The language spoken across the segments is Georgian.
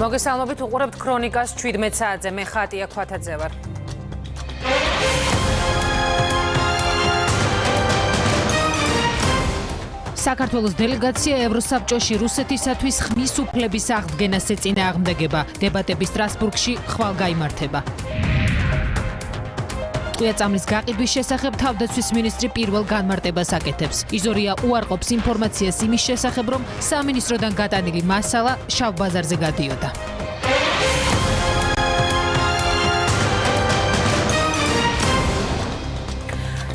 მოგესალმებით, უყურებთ ქრონიკას 17 საათზე. მე ხატია ქვათაძე ვარ. საქართველოს დელეგაცია ევროსაბჭოში რუსეთისათვის ხმის უფლების აღდგენას ეწინააღმდეგება. დებატები სტრასბურგში ხვალ გაიმართება. ტყვია-წამლის გაყიდვის შესახებ თავდაცვის მინისტრი პირველ განმარტებას აკეთებს. იზორია უარყოფს ინფორმაციას იმის შესახებ, რომ სამინისტროდან გატანილი მასალა შავ ბაზარზე გადიოდა.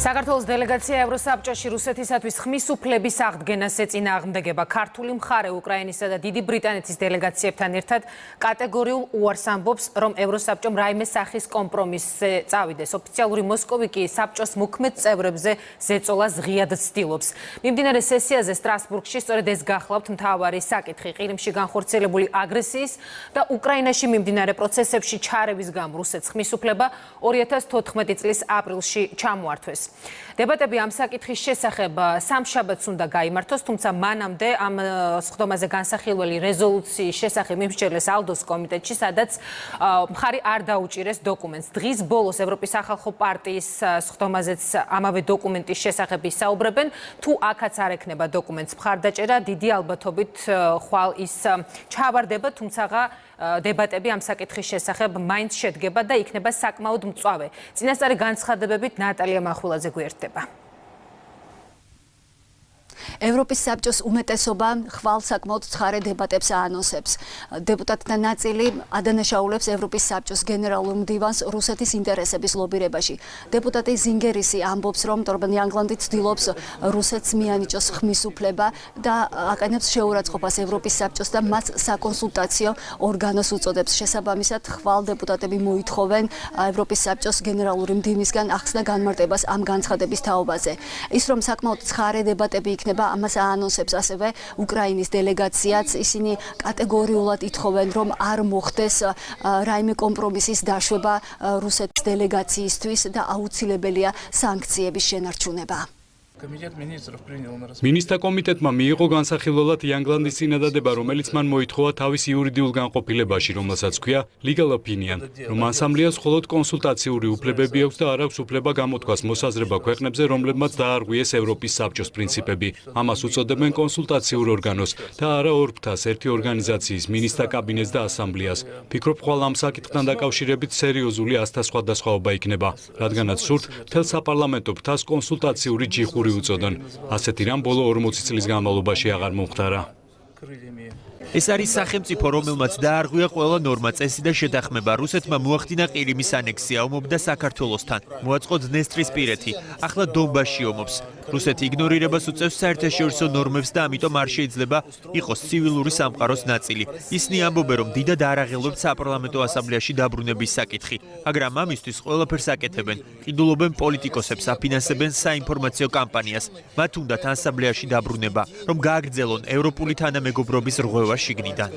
საქართველოს დელეგაცია ევროსაბჭოში რუსეთისათვის ხმის უფლების აღდგენას ეწინააღმდეგება. ქართული მხარე უკრაინისა და დიდი ბრიტანეთის დელეგაციებთან ერთად კატეგორიულ უარს ამბობს, რომ ევროსაბჭომ რაიმე სახის კომპრომისზე წავიდეს. ოფიციალური მოსკოვი კი საბჭოს მოქმედ წევრებზე ზეწოლას ღიად ცდილობს. მიმდინარე სესიაზე სტრასბურგში სწორედ ეს გახლავთ მთავარი საკითხი. ყირიმში განხორციელებული აგრესიის და უკრაინაში მიმდინარე პროცესებში ჩარევის გამო რუსეთს ხმის უფლება 2014 წლის აპრილში ჩამოართვეს. დებატები ამ საკითხის შესახებ სამშაბათს უნდა გაიმართოს, თუმცა მანამდე ამ სხდომაზე განსახილველი რეზოლუციის შესახებ მიმსჯელეს ალდოს კომიტეტში, სადაც მხარი არ დაუჭირეს დოკუმენტს. დღის ბოლოს ევროპის სახალხო პარტიის სხდომაზეც ამავე დოკუმენტის შესახებ ისაუბრებენ. თუ აქაც არ ექნება დოკუმენტს მხარდაჭერა, დიდი ალბათობით ხვალ ის ჩავარდება, თუმცა დებატები ამ საკითხის შესახებ მაინც შედგება და იქნება საკმაოდ მწვავე. წინასწარი განცხადებებით ნატალია მახვილაძე გვერდება. ევროპის საბჭოს უმეტესობა ხვალ საკმაოდ ცხარე დებატებს აანონსებს. დეპუტატთა ნაწილი ადანაშაულებს ევროპის საბჭოს გენერალურ მდივანს რუსეთის ინტერესების ლობირებაში. დეპუტატი ზინგერისი ამბობს, რომ ტორბენ იანგლანდი ცდილობს რუსეთს მიანიჭოს ხმის უფლება და აყენებს შეურაცხყოფას ევროპის საბჭოს და მას საკონსულტაციო ორგანოს უწოდებს. შესაბამისად, ხვალ დეპუტატები მოითხოვენ ევროპის საბჭოს გენერალური მდივისგან ახსნა განმარტებას ამ განცხადების თაობაზე. ის რომ საკმაოდ ცხარე დებატები იქნება, ამას აანონსებს ასევე უკრაინის დელეგაციაც. ისინი კატეგორიულად ითხოვენ, რომ არ მოხდეს რაიმე კომპრომისის დაშვება რუსეთის დელეგაციისთვის და აუცილებელია სანქციების შენარჩუნება. მინისტრთა კომიტეტმა მიიღო განსახილველად იანგლანდის წინადადება, რომელიც მან მოითხოვა თავის იურიდიულ განყოფილებაში, რომელსაც ქვია legal opinion, რომ ასამბლეას მხოლოდ კონსულტაციური უფლებები აქვს და არ აქვს უფლება გამოთქვას მოსაზრება ქვეყნებზე, რომლებმაც დაარღვიეს ევროპის საბჭოს პრინციპები. ამას უწოდებენ კონსულტაციურ ორგანოს და არა ორ ფრთას, ერთი ორგანიზაციის, მინისტრთა კაბინეტს და ასამბლეას. ფიქრობ, ხვალ ამ საკითხთან დაკავშირებით სერიოზული ასთა სხვადასხვაობა იქნება, რადგანაც სურთ მთელ საპარლამენტო ფრთას კონსულტაციური ჯიხური უწოდონ. ასეთი რამ ბოლო 40 წლის განმავლობაში აღარ მომხდარა. ეს არის სახელმწიფო, რომელმაც დაარღვია ყველა ნორმა, წესი და შეთანხმება. რუსეთმა მოახდინა ყირიმის ანექსია, ომობდა საქართველოსთან, მოაწყო დნესტრისპირეთი, ახლა დონბასში ომობს. რუსეთი იგნორირებას უწევს საერთაშორისო ნორმებს და ამიტომ არ შეიძლება იყოს ცივილური სამყაროს ნაწილი. ისინი ამბობენ, რომ დიდად არ აღელვებთ საპარლამენტო ასამბლეაში დაბრუნების საკითხი, მაგრამ ამისთვის ყველაფერს აკეთებენ. ყიდულობენ პოლიტიკოსებს, აფინანსებენ საინფორმაციო კამპანიას. მათ უნდათ ასამბლეაში დაბრუნება, რომ გააგრძელონ ევროპული თანამეგობრობის რღვევა შიგნიდან.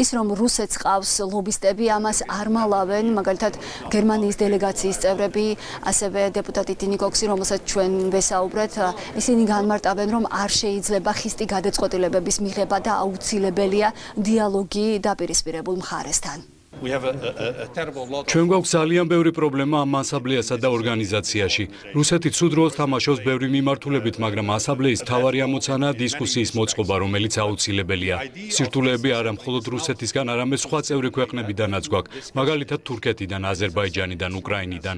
ის რომ რუსეთს ყავს ლობისტები, ამას არ მალავენ, მაგალითად გერმანიის დელეგაციის წევრები, ასევე დეპუტატი ტინი კოქსი, რომელსაც ჩვენ ვესაუბრეთ, ისინი განმარტავენ, რომ არ შეიძლება ხისტი გადაწყვეტილებების მიღება და აუცილებელია დიალოგი დაპირისპირებულ მხარესთან. ჩვენ გვაქვს ძალიან ბევრი პრობლემა ამ ასამბლეასა და ორგანიზაციაში. რუსეთი ცუდ როლს თამაშობს ბევრი მიმართულებით, მაგრამ ასამბლეის მთავარი ამოცანაა დისკუსიის მოწყობა, რომელიც აუცილებელია. სირთულეები არა მხოლოდ რუსეთისგან, არამედ სხვა წევრი ქვეყნებიდანაც გვაქვს, მაგალითად თურქეთიდან, აზერბაიჯანიდან, უკრაინიდან.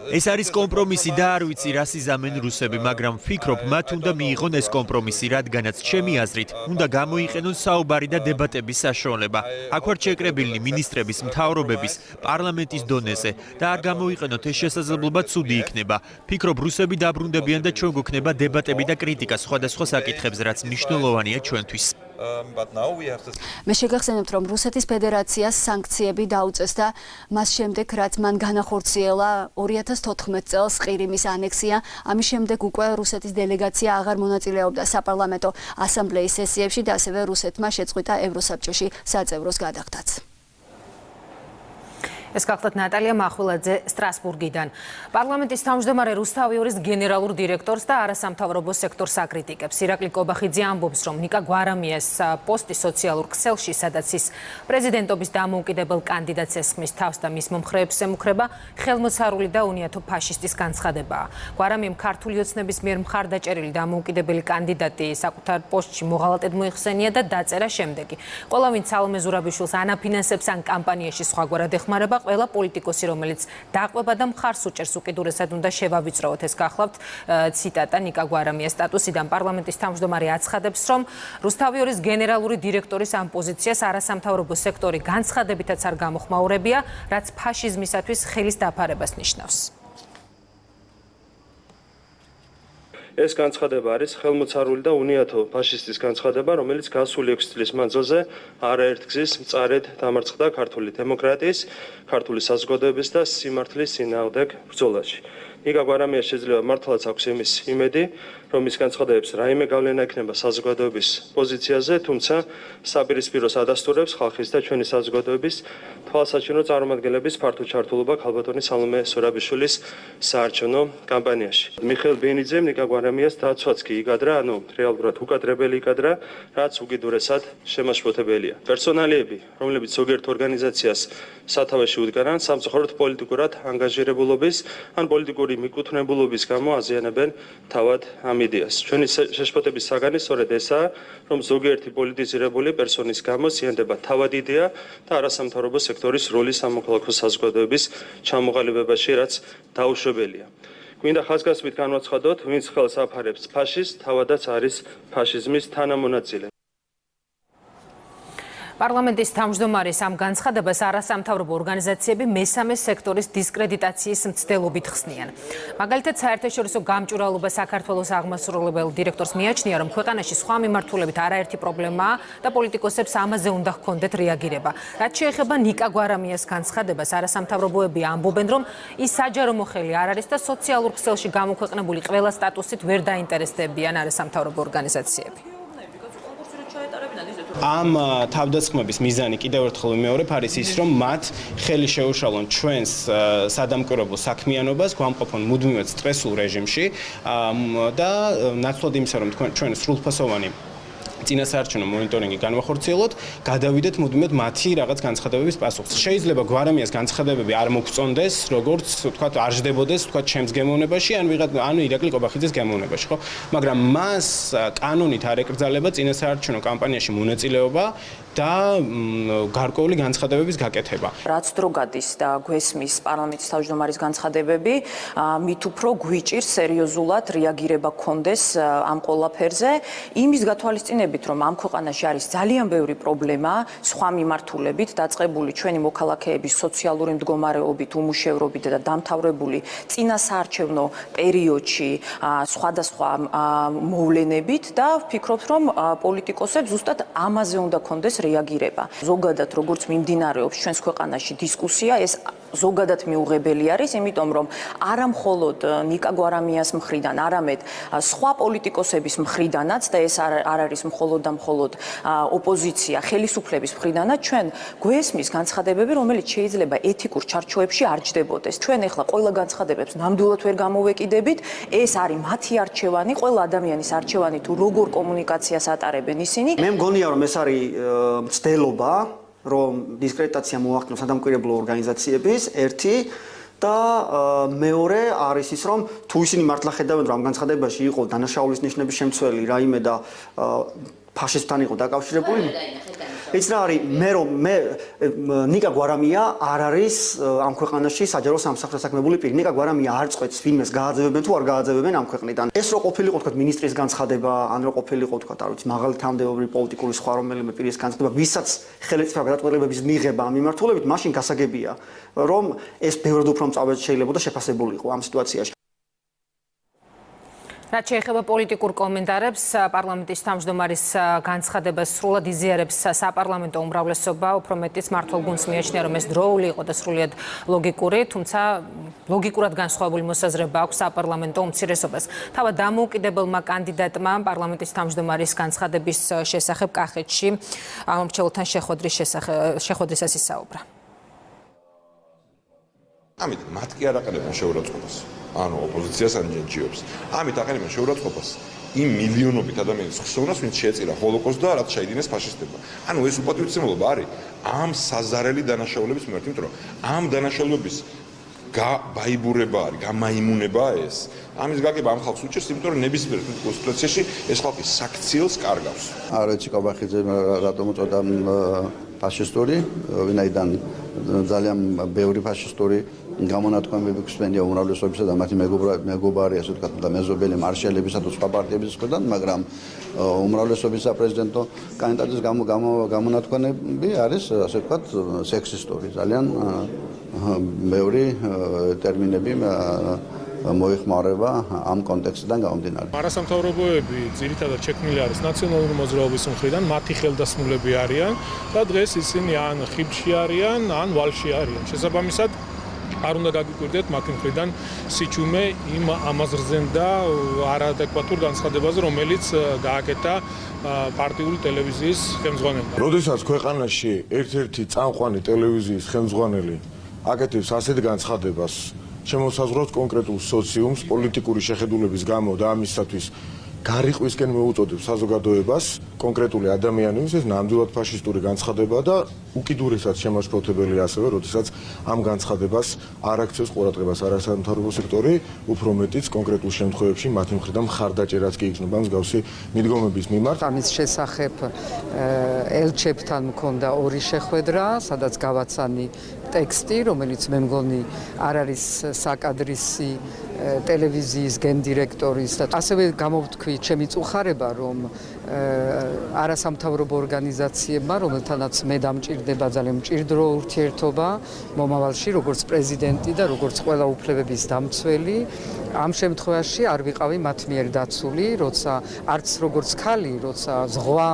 ეს არის კომპრომისი და არ ვიცი რას იზამენ რუსები, მაგრამ ვფიქრობ, მათ უნდა მიიღონ ეს კომპრომისი, რადგანაც ჩემი აზრით უნდა გამოიყენონ საუბარი და დებატების საშუალება. აქ ვარ შეკრებილნი მინისტრების, მთავრობების, პარლამენტის დონეზე და არ გამოიყენოთ ეს შესაძლებლობა, ცუდი იქნება. ვფიქრობ, რუსები დაბრუნდებიან და ჩვენ გვექნება დებატები და კრიტიკა სხვადასხვა საკითხებზე, რაც მნიშვნელოვანია ჩვენთვის. მე შეგახსენებთ, რომ რუსეთის ფედერაციას სანქციები დაუწეს და მას შემდეგ, რაც მან განახორციელა 2014 წელს ყირიმის ანექსია, ამის შემდეგ უკვე რუსეთის დელეგაცია აღარ მონაწილეობდა საპარლამენტო ასამბლეის სესიებში და ასევე რუსეთმა შეწყვიტა ევროსაბჭოში საწევროს გადახდაც. ეს გახლდათ ნატალია მახვილაძე სტრასბურგიდან. პარლამენტის თავმჯდომარე რუსთავიორის გენერალურ დირექტორს და არასამთავრობო სექტორს აკრიტიკებს. ირაკლი კობახიძე ამბობს, რომ ნიკა გვარამიას პოსტი სოციალურ ქსელში, სადაც ის პრეზიდენტობის დამოუკიდებელ კანდიდატს ესხმის თავს და მის მომხრეებს ემუქრება, ხელმოცარული და უნიათო ფაშისტის განცხადებაა. გვარამიამ ქართული ოცნების მიერ მხარდაჭერილი დამოუკიდებელი კანდიდატი საკუთარ პოსტში მოღალატედ მოიხსენია და დაწერა შემდეგი. ყველა ვინც სალომე ზურაბიშვილს ანაფინანსებს ან კამპანიაში სხვაგვარად ეხმარება, ყველა პოლიტიკოსი, რომელიც დაყვება და მხარს უჭერს უკიდურესად უნდა შევავიწროვოთ. ეს გახლავთ ციტატა ნიკა გვარამიას სტატუსიდან. პარლამენტის თავმჯდომარე აცხადებს, რომ რუსთავიორის გენერალური დირექტორის ამ პოზიციას არასამთავრობო სექტორი განცხადებითაც არ გამოხმაურებია, რაც ფაშიზმისათვის ხელის დაფარებას ნიშნავს. ეს განცხადება არის ხელმოცარული და უნიათო ფაშისტის განცხადება, რომელიც გასული 6 წლის მანძილზე არაერთგზის მწარედ დამარცხდა ქართული დემოკრატიის, ქართული საზოგადოების და სიმართლის წინააღმდეგ ბრძოლაში. ნიკა გვარამიას შეიძლება მართლაც აქვს იმის იმედი, რომ ის განცხადებებს რაიმე გავლენა ექნება საზოგადოების პოზიციაზე, თუმცა საპირისპიროს ადასტურებს ხალხის და ჩვენი საზოგადოების თვალსაჩინო წარმომადგენლების ფართო ჩართულობა ქალბატონი სალომე ზურაბიშვილის საარჩევნო კამპანიაში. მიხეილ ბენიძემ ნიკა გვარამიას დაცვაც კი იგადრა, ანუ რეალურად უკადრებელი იგადრა, რაც უკიდურესად შემაშფოთებელია. პერსონალიები, რომლებიც ზოგიერთ ორგანიზაციას სათავეში უდგანან, სამწუხაროდ პოლიტიკურად ანგაჟირებულობის ან პოლიტიკური მიკუთვნებულობის გამო აზიანებენ თავად ამ იდეას. ჩვენი შეშფოთების საგანი სწორედ ესაა, რომ ზოგიერთი პოლიტიზირებული პერსონის გამო ზიანდება თავად იდეა და არასამთავრობო სექტორის როლი სამოქალაქო საზოგადოების ჩამოყალიბებაში, რაც დაუშვებელია. გვინდა ხაზგასმით განვაცხადოთ, ვინც ხელს აფარებს ფაშიზმს, თავადაც არის ფაშიზმის თანამონაწილე. პარლამენტის თავმჯდომარის ამ განცხადებას არასამთავრობო ორგანიზაციები მესამე სექტორის დისკრედიტაციის მცდელობით ხსნიან. მაგალითად, საერთაშორისო გამჭვირვალობა საქართველოს აღმასრულებელ დირექტორს მიაჩნია, რომ ქვეყანაში სხვა მიმართულებით არაერთი პრობლემაა და პოლიტიკოსებს ამაზე უნდა ჰქონდეთ რეაგირება. რაც შეეხება ნიკა გვარამიას განცხადებას, არასამთავრობოები ამბობენ, რომ ის საჯარო მოხელი არ არის და სოციალურ ქსელში გამოქვეყნებული ყველა სტატუსით ვერ დაინტერესდებიან არასამთავრობო ორგანიზაციები. ამ თავდასხმების მიზანი კიდევ ერთხელ ვიმეორებ არის ის, რომ მათ ხელი შეუშალონ ჩვენს სადამკვირვებლო საქმიანობას, გვამყოფონ მუდმივად სტრესულ რეჟიმში და ნაცვლად იმისა, რომ ჩვენ სრულფასოვანი წინასაარჩევნო მონიტორინგი განვახორციელოთ, გადავიდეთ მუდმივად მათი რაღაც განცხადებების პასუხს. შეიძლება გვარამიას განცხადებები არ მოგწონდეს, როგორც თქვა არ ჟდებოდეს, თქვა ჩემს გემოვნებაში, ანუ ირაკლი კობახიძის გემოვნებაში, ხო? მაგრამ მას კანონით არ ეკრძალება წინასაარჩევნო კამპანიაში მონაწილეობა და გარკვეული განცხადებების გაკეთება. რაც დრო გადის და გვესმის პარლამენტის თავმჯდომარის განცხადებები, მით უფრო გვიჭირს სერიოზულად რეაგირება გქონდეს ამ ყველაფერზე, იმის გათვალისწინებით, რომ ამ ქვეყანაში არის ძალიან ბევრი პრობლემა სხვა მიმართულებით, დაწყებული ჩვენი მოქალაქეების სოციალური მდგომარეობით, უმუშევრობით და დამთავრებული წინასაარჩევნო პერიოდში სხვადასხვა მოვლენებით და ვფიქრობ, რომ პოლიტიკოსებს ზუსტად ამაზე უნდა გქონდეს რეაგირება. ზოგადად, როგორც მიმდინარეობს ჩვენს ქვეყანაში დისკუსია, ეს ზოგადად მიუღებელი არის, იმიტომ რომ არა მხოლოდ ნიკა გვარამიას მხრიდან, არამედ სხვა პოლიტიკოსების მხრიდანაც და ეს არ არის მხოლოდ და მხოლოდ ოპოზიცია, ხელისუფლების მხრიდანაც ჩვენ გვესმის განცხადებები, რომელიც შეიძლება ეთიკურ ჩარჩოებში არ ჯდებოდეს. ჩვენ ახლა ყველა განცხადებებს ნამდვილად ვერ გამოვეკიდებით, ეს არის მათი არჩევანი, ყველა ადამიანის არჩევანი თუ როგორ კომუნიკაციას ატარებენ ისინი. მე მგონია, რომ ეს არის მცდელობა, რომ დისკრედიტაცია მოახდინოს სადამკვირვებლო ორგანიზაციების ერთი და მეორე არის ის, რომ თუ ისინი მართლა ხედავენ, რომ ამ განცხადებაში იყო დანაშაულის ნიშნების შემცველი რაიმე და ფაშისტთან იყო დაკავშირებული. ის რა არის, მე ნიკა გვარამია არ არის ამ ქვეყანაში საჯარო სამსახურზე საქმებული პირი. ნიკა გვარამია არ წყვეტს ვინმეს გააძევებენ თუ არ გააძევებენ ამ ქვეყნიდან. ეს რო ყოფილიყო თქვა მინისტრის განცხადება, ან რო ყოფილიყო თქვა, არ ვიცი, მაღალი თანამდებობრივი პოლიტიკური სხვა რომელიმე პირის განცხადება, ვისაც ხელისუფლება გადაწყვეტილებების მიღება ამ მიმართულებით, მაშინ გასაგებია, რომ ეს ბევრად უფრო მწავედ შეიძლება და შეფასებულიყო ამ სიტუაციაში. რაც შეეხება პოლიტიკურ კომენტარებს, პარლამენტის თავმჯდომარის განცხადებას სრულად იზიარებს საპარლამენტო უმრავლესობა, უფრო მეტიც მმართველ გუნდს მიაჩნია, რომ ეს დროული იყო და სრულიად ლოგიკური, თუმცა ლოგიკურად განსხვავებული მოსაზრება აქვს საპარლამენტო უმცირესობას. თავად დამოუკიდებელმა კანდიდატმა პარლამენტის თავმჯდომარის განცხადების შესახებ კახეთში ამომრჩეველთან შეხვედრისას ისაუბრა. ამიტომ მათ კი არ აყენებენ შეურაცხყოფას. ანუ ოპოზიციას ანჯენჯიობს. ამით აყენებენ შეურაცხყოფას იმ მილიონობით ადამიანის ხსოვნას, ვინც შეეწირა ჰოლოკოსტს და რაც შეიდინეს ფაშისტებმა. ანუ ეს უპატივცემულობა არის ამ საზარელი დანაშაულების მიმართ, იმიტომ რომ ამ დანაშაულების გაიბურება არის, გამაიმუნებაა ეს. ამის გაგება ამ ხალხს უჭირს, იმიტომ რომ ნებისმიერ კონსტიტუციაში ეს ხალხი საქციელს კარგავს. არ ვიცი კაბახიძე რატომ უწოდა ფაშისტური, ვინაიდან ძალიან ბევრი ფაშისტური გამონათქვამები გვსმენია უმრავლესობისა და მათი მეგობარი, ასე ვთქვათ, და მეზობელი მარშალებისა თუ სხვა პარტიების მხრიდან, მაგრამ უმრავლესობის საპრეზიდენტო კანდიდატის გამონათქვამები არის, ასე ვთქვათ, სექსისტური. ძალიან ბევრი ტერმინები მოიხმარება ამ კონტექსტიდან გამომდინარე. არასამთავრობოები ძირითადად შექმნილი არის ნაციონალური მოძრაობის მხრიდან, მათი ხელდასმულები არიან და დღეს ისინი ან ხიბში არიან, ან ვალში არიან. შესაბამისად, არ უნდა გაგიკვირდეთ მათი მხრიდან სიჩუმე იმ ამაზრზენ და არაადეკვატურ განცხადებაზე, რომელიც გააკეთა პარტიული ტელევიზიის ხელმძღვანელმა. როდესაც ქვეყანაში ერთ-ერთი წამყვანი ტელევიზიის ხელმძღვანელი აკეთებს ასეთ განცხადებას, შემოსაზღვრავს კონკრეტულ სოციუმს პოლიტიკური შეხედულების გამო და ამისათვის გარიყვისკენ მოუწოდებს საზოგადოებას, კონკრეტული ადამიანების ეს ნამდვილად ფაშისტური განცხადება და უკიდურესად შემაშფოთებელი ასევე, როდესაც ამ განცხადებას არ აქცევს ყურადღებას არასამთავრობო სექტორი, უფრო მეტიც კონკრეტულ შემთხვევებში მათი მხრიდან მხარდაჭერაც კი იქნება მსგავსი მიდგომების მიმართ. ამის შესახებ ელჩებთან მქონდა ორი შეხვედრა, სადაც გავაცანი ტექსტი, რომელიც მე მგონი არ არის საკადრისი ტელევიზიის გენდირექტორის და ასევე გამოვთქვი ჩემი წუხარება, რომ არასამთავრობო ორგანიზაციებმა, რომელთანაც მე დამჭირდება ძალიან მჭიდრო ურთიერთობა მომავალში, როგორც პრეზიდენტი და როგორც ყველა უფლებების დამცველი, ამ შემთხვევაში არ ვიყავი მათ მიერ დაცული, როცა არც როგორც ქალი, როცა ზღვა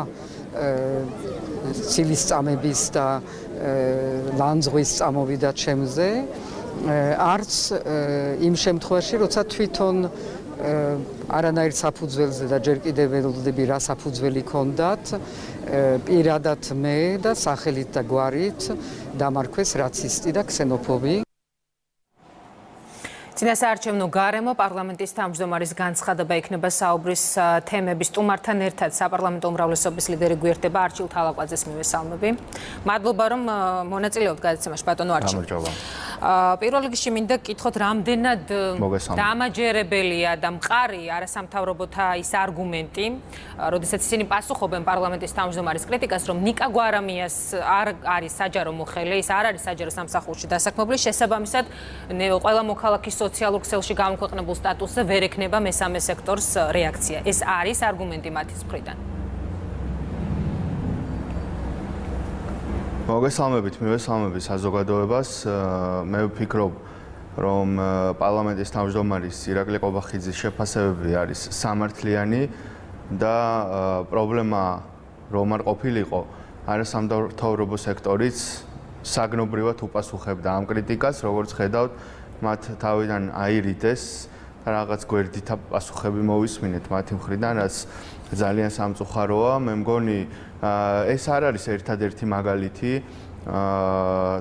ცილის წამების და ლანძღვის წამოვიდა ჩემზე, არც იმ შემთხვევაში, როცა თვითონ არანაირ საფუძველზე და ჯერ კიდევ ველოდები რა საფუძველი ქონდათ, პირადად მე და სახელით და გვარით დამარქვეს რაცისტი და ქსენოფობი. წინასაარჩევნო გარემო პარლამენტის თავმჯდომარის განცხადება იქნება საუბრის თემების სტუმართან ერთად საპარლამენტო უმრავლესობის ლიდერი გვერდება არჩილ თალაკვაძეს მივესალმები. მადლობა რომ მონაწილეობთ გადაცემაში ბატონო არჩილ. პირველ რიგში მინდა გკითხოთ, რამდენად დამაჯერებელია და მყარი არასამთავრობოთა ის არგუმენტი, როდესაც ისინი პასუხობენ პარლამენტის თავმჯდომარის კრიტიკას, რომ ნიკა გვარამიას არ არის საჯარო მოხელე, ის არ არის საჯარო სამსახურში დასაქმებული, შესაბამისად ყველა მოქალაქის სოციალურ ქსელში გამოქვეყნებულ სტატუსზე ვერ ექნება მესამე სექტორს რეაქცია. ეს არის არგუმენტი მათის მხრიდან. მოგესალმებით, მივესალმები საზოგადოებას. მე ვფიქრობ, რომ პარლამენტის თავმჯდომარის ირაკლი ყობახიძის შეფასებები არის სამართლიანი და პრობლემა რომ არ ყოფილიყო, არასამთავრობო სექტორიც საგნობრივად უპასუხებდა ამ კრიტიკას, როგორც ხედავთ, მათ თავიდან აირიდეს და რაღაც გვერდით პასუხები მოვისმინეთ მათი მხრიდან, რაც ძალიან სამწუხაროა. მე მგონი ეს არ არის ერთადერთი მაგალითი,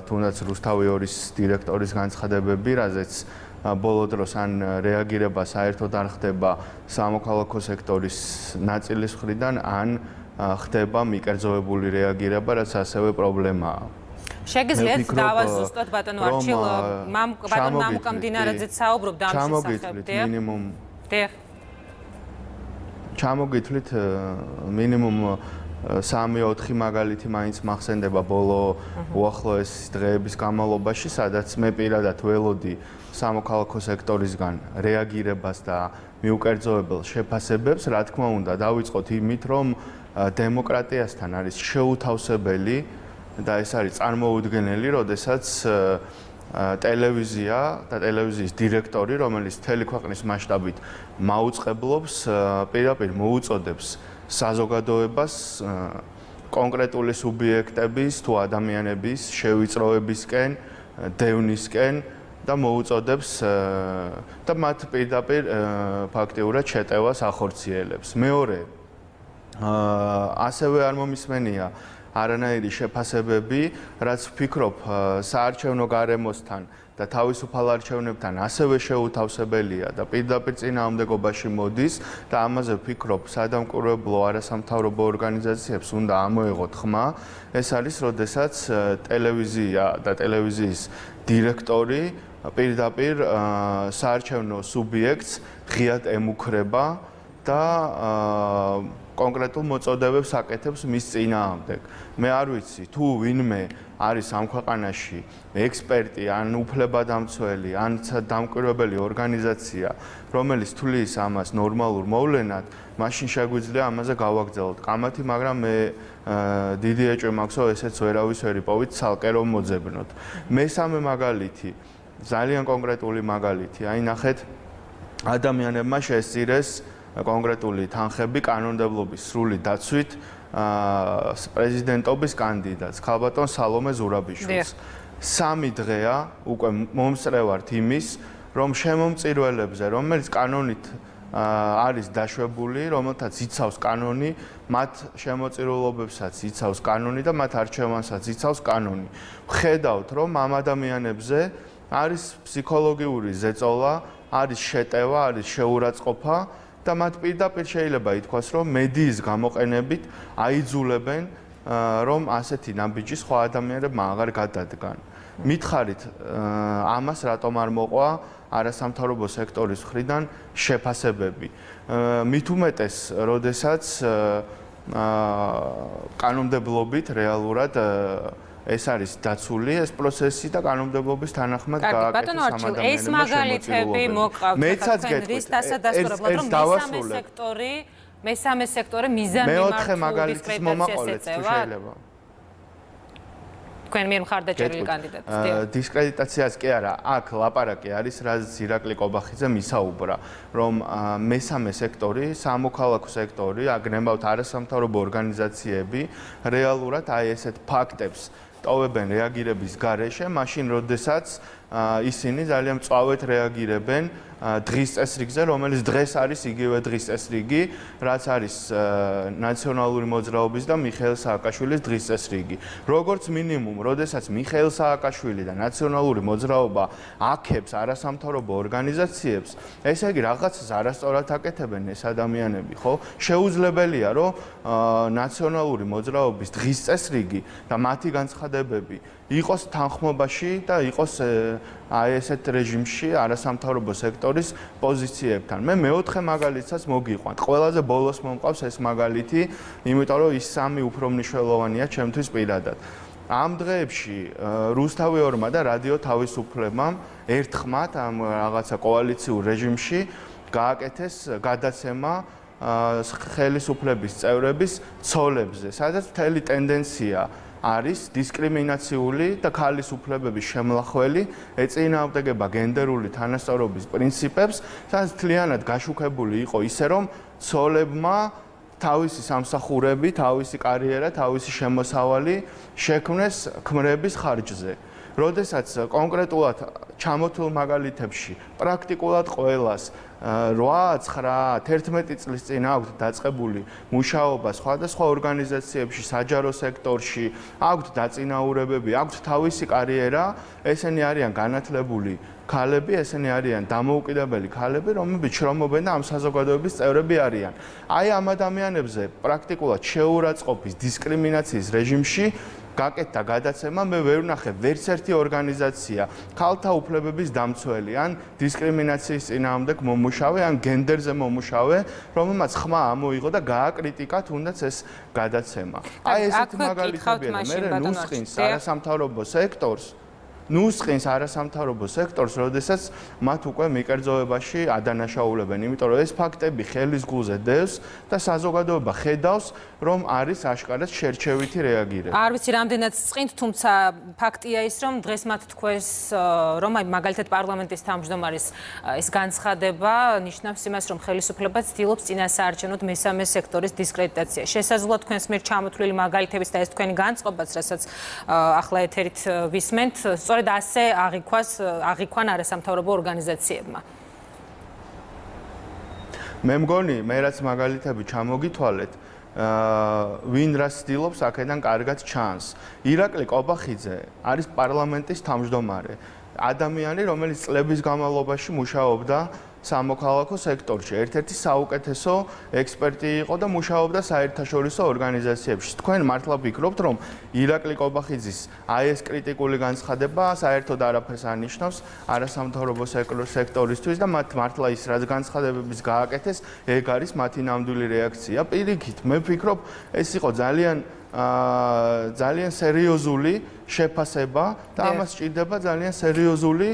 თუნდაც რუსთავი 2-ის დირექტორის განცხადებები, რაზეც ბოლო დროს ან რეაგირება საერთოდ არ ხდება სამოქალაქო სექტორის ნაწილის მხრიდან, ან ხდება მიკერძოებული რეაგირება, რაც ასევე პრობლემაა. შეგიძლიათ დავაზუსტოთ ბატონო არჩილ, ბატონ მამუკა მდინარაძეც საუბრობდა ამ შესახებ. ჩამოგითვლით მინიმუმ 3-4 მაგალითი მაინც მახსენდება ბოლო უახლოეს დღეების განმავლობაში, სადაც მე პირადად ველოდი სამოქალაქო სექტორისგან რეაგირებას და მიუკერძოებელ შეფასებებს. რა თქმა უნდა, დავიწყოთ იმით, რომ დემოკრატიასთან არის შეუთავსებელი და ეს არის წარმოუდგენელი, როდესაც ტელევიზია და ტელევიზიის დირექტორი, რომელიც მთელი ქვეყნის მასშტაბით მაუწყებლობს, პირდაპირ მოუწოდებს საზოგადოებას კონკრეტული სუბიექტების თუ ადამიანების შევიწროებისკენ, დევნისკენ და მოუწოდებს და მათ პირდაპირ ფაქტიურად შეტევას ახორციელებს. მეორე, ასევე არ მომისმენია არანაირი შეფასებები, რაც ვფიქრობ საარჩევნო გარემოსთან და თავისუფალ არჩევნებთან ასევე შეუთავსებელია და პირდაპირ წინააღმდეგობაში მოდის და ამაზე ვფიქრობ სადამკვირვებლო არასამთავრობო ორგანიზაციებს უნდა ამოეღოთ ხმა. ეს არის, როდესაც ტელევიზია და ტელევიზიის დირექტორი პირდაპირ საარჩევნო სუბიექტს ღიად ემუქრება და კონკრეტულ მოწოდებებს აკეთებს მის წინააღმდეგ. მე არ ვიცი თუ ვინმე არის ამ ქვეყანაში ექსპერტი, ან უფლებადამცველი, ან დამკვირვებელი ორგანიზაცია, რომელიც თulis ამას ნორმალურ მოვლენად, მაშინ შეგვიძლია ამაზე გავაგრძელოთ კამათი, მაგრამ მე დიდი ეჭვი მაქვსო ესეც ვერავის ვერ იპოვით ცალკე რომ მოძებნოთ. მესამე მაგალითი, ძალიან კონკრეტული მაგალითი, აი ნახეთ ადამიანებმა შესწირეს კონკრეტული თანხები კანონმდებლობის სრული დაცვით პრეზიდენტობის კანდიდატს ქალბატონ სალომე ზურაბიშვილს. 3 დღეა უკვე მომსწრევართ იმის, რომ შემომწირველებზე, რომელიც კანონით არის დაშვებული, რომელთაც იცავს კანონი, მათ შემოწირულობებსაც იცავს კანონი და მათ არჩევანსაც იცავს კანონი. ვხედავთ, რომ ამ ადამიანებზე არის ფსიქოლოგიური ზეწოლა, არის შეტევა, არის შეურაცხყოფა და მათ პირდაპირ შეიძლება ითქვას, რომ მედიის გამოყენებით აიძულებენ, რომ ასეთი ნაბიჯი სხვა ადამიანებმა აღარ გადადგან. მითხარით, ამას რატომ არ მოყვა არასამთავრობო სექტორის მხრიდან შეფასებები. მით უმეტეს, როდესაც კანონმდებლობით რეალურად ეს არის დაცული ეს პროცესი და კანონმდებლობის თანახმად გააკეთეს ამ ადამიანებმა ეს მაგალითები მოყავთ თქვენთვის დასადასტურებლად, რომ მესამე სექტორი მიზანმიმართულ დისკრედიტაციას ეწევა. თქვენ მიერ მხარდაჭერილი კანდიდატის დისკრედიტაციას კი არა, აქ ლაპარაკი არის, რაც ირაკლი კობახიძემ ისაუბრა, რომ მესამე სექტორი, სამოქალაქო სექტორი, აგნებავთ არასამთავრობო ორგანიზაციები, რეალურად აი ესეთ ფაქტებს ტოვებენ რეაგირების გარეშე, მაშინ როდესაც ისინი ძალიან მწვავედ რეაგირებენ დღის წესრიგზე, რომელიც დღეს არის იგივე დღის წესრიგი, რაც არის ნაციონალური მოძრაობის და მიხეილ სააკაშვილის დღის წესრიგი. როგორც მინიმუმ, როდესაც მიხეილ სააკაშვილი და ნაციონალური მოძრაობა აქებს არასამთავრობო ორგანიზაციებს, ესე იგი რაღაცას არასწორად აკეთებენ ეს ადამიანები, ხო? შეუძლებელია, რომ ნაციონალური მოძრაობის დღის წესრიგი და მათი განცხადებები იყოს თანხმობაში და იყოს აი ესეთ რეჟიმში არასამთავრობო სექტორის პოზიციებთან. მე მეოთხე მაგალითსაც მოგიყვანთ. ყველაზე ბოლოს მომყავს ეს მაგალითი, იმიტომ რომ ის 3 უფრო მნიშვნელოვანია ჩემთვის პირადად. ამ დღეებში რუსთავი ორმა და რადიო თავისუფლებამ ერთხმად ამ რაღაცა კოალიციურ რეჟიმში გააკეთეს გადაცემა ხელისუფლების წევრების ცოლებზე, სადაც მთელი ტენდენცია არის დისკრიმინაციული და ქალის უფლებების შემლახველი, ეწინააღმდეგება გენდერული თანასწორობის პრინციპებს, სადაც მთლიანად გაშუქებული იყო ისე, რომ ცოლებმა თავისი სამსახურები, თავისი კარიერა, თავისი შემოსავალი შექმნეს ქმრების ხარჯზე. როდესაც კონკრეტულად ჩამოთვლილ მაგალითებში პრაქტიკულად ყველას 8, 9, 11 წლის წინ აქვთ დაწყებული მუშაობა სხვადასხვა ორგანიზაციებში, საჯარო სექტორში, აქვთ დაწინაურებები, აქვთ თავისი კარიერა, ესენი არიან განათლებული ქალები, ესენი არიან დამოუკიდებელი ქალები, რომლებიც შრომობენ და ამ საზოგადოების წევრები არიან. აი ამ ადამიანებზე პრაქტიკულად შეურაცხყოფის, დისკრიმინაციის რეჟიმში გაკეთდა გადაცემა, მე ვერ ვნახე ვერც ერთი ორგანიზაცია, ქალთა უფლებების დამცველი, ან დისკრიმინაციის წინააღმდეგ მომუშავე, ან გენდერზე მომუშავე, რომელმაც ხმა ამოიღო და გააკრიტიკა თუნდაც ეს გადაცემა. აი ესეთი მაგალითებია, მე ნუსხინს არასამთავრობო სექტორს, როდესაც მათ უკვე მიკერძოებაში ადანაშაულებენ, იმიტომ რომ ეს ფაქტები ხელის გულზე დევს და საზოგადოება ხედავს, რომ არის აშკარად შერჩევითი რეაგირება. არ ვიცი, რამდენად წყინთ, თუმცა ფაქტია ის, რომ დღეს მათ თქვეს, რომ აი მაგალითად პარლამენტის თავმჯდომარის ეს განცხადება ნიშნავს იმას, რომ ხელისუფლება ცდილობს წინასაარჩევნოდ მესამე სექტორის დისკრედიტაცია. შესაძლოა თქვენს მიერ ჩამოთვლილი მაგალითების და ეს თქვენი განწყობაც, რასაც ახლა ეთერით ვისმენთ, სწორედ ასე აღიქვან არასამთავრობო ორგანიზაციებმა. მე მგონი, მე რაც მაგალითები ჩამოგითვალეთ, ვინ რას ცდილობს, აქედან კარგად ჩანს. ირაკლი კობახიძე არის პარლამენტის თავმჯდომარე. ადამიანი, რომელიც წლების განმავლობაში მუშაობდა სამოქალაქო სექტორში. ერთ-ერთი საუკეთესო ექსპერტი იყო და მუშაობდა საერთაშორისო ორგანიზაციებში. თქვენ მართლა ფიქრობთ, რომ ირაკლი კობახიძის აი ეს კრიტიკული განცხადება საერთოდ არაფერს ანიშნავს არასამთავრობო სექტორისთვის და მათ მართლა ის რაც განცხადებების გააკეთეს, ეგ არის მათი ნამდვილი რეაქცია. პირიქით, მე ვფიქრობ, ეს იყო ძალიან სერიოზული შეფასება და ამას სჭირდება ძალიან სერიოზული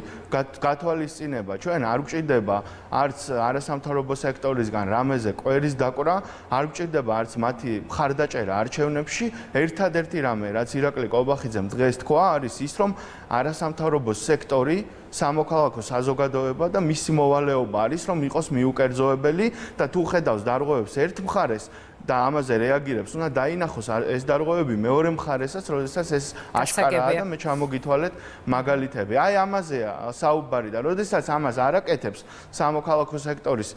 გათვალისწინება. ჩვენ არ გვჭირდება არც არასამთავრობო სექტორისგან რამეზე კვერის დაკვრა, არ გვჭირდება არც მათი მხარდაჭერა არჩევნებში. ერთადერთი რამე, რაც ირაკლი კობახიძემ დღეს თქვა, არის ის, რომ არასამთავრობო სექტორი, სამოქალაქო საზოგადოება და მისი მოვალეობა არის, რომ იყოს მიუკერძოებელი და თუ ხედავს დარღვევებს ერთ მხარეს და ამაზე რეაგირებს, უნდა დაინახოს ეს დარღვევები მეორე მხარესაც, როდესაც ეს აშკარაა და მე ჩამოგითვალეთ მაგალითები. აი ამაზეა საუბარი და როდესაც ამას არ აკეთებს სამოქალაქო სექტორის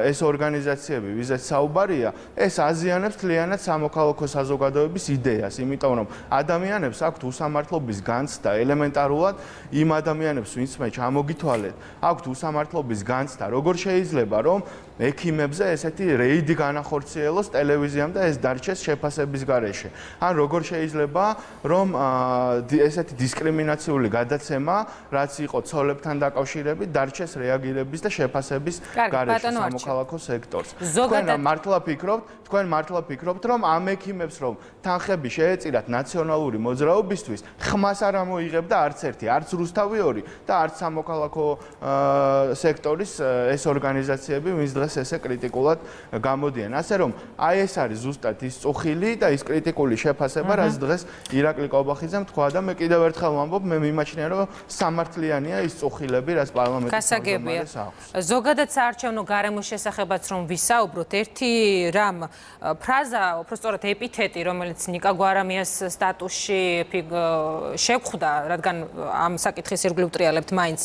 ეს ორგანიზაციები, ვიზეც საუბარია, ეს აზიანებს მთლიანად სამოქალაქო საზოგადოების იდეას, იმიტომ რომ ადამიანებს აქვთ უსამართლობის განცდა ელემენტარულად იმ ადამიანებს, ვინც მე ჩამოგითვალეთ, აქვთ უსამართლობის განცდა, როგორ შეიძლება რომ ექიმებზე ესეთი რეიდი განახორციელოს ტელევიზიამ და ეს დარჩეს შეფასების გარეშე. ან როგორ შეიძლება რომ ესეთი დისკრიმინაციული გადაცემა, რაც იყო ცოლებთან დაკავშირებით, დარჩეს რეაგირების და შეფასების გარეშე სამოქალაქო სექტორს. თქვენ მართლა ფიქრობთ, რომ ამ ექიმებს რომ თანხები შეეწირათ ნაციონალური მოძრაობისთვის, ხმას არ ამოიღებდა არც ერთი, არც რუსთავი 2 და არც სამოქალაქო სექტორის ეს ორგანიზაციები, ვინც დღეს ესე კრიტიკულად გამოდიან. ასე რომ აი ეს არის ზუსტად ის წუხილი და ის კრიტიკული შეფასება, რაც დღეს ირაკლი კობახიძემ თქვა და მე კიდევ ერთხელ ვამბობ, მე მიმაჩნია, რომ სამართლიანია ის წუხილები, რაც პარლამენტის თავმჯდომარეს აქვს. ზოგადად საარჩევნო გარემოს შესახებაც რომ ვისაუბროთ, ერთი რამ ფრაზა, უბრალოდ ეპითეტი, რომელიც ნიკა გვარამიას სტატუსში შევხვდა, რადგან ამ საკითხის ირგვლივ ტრიალებთ, მაინც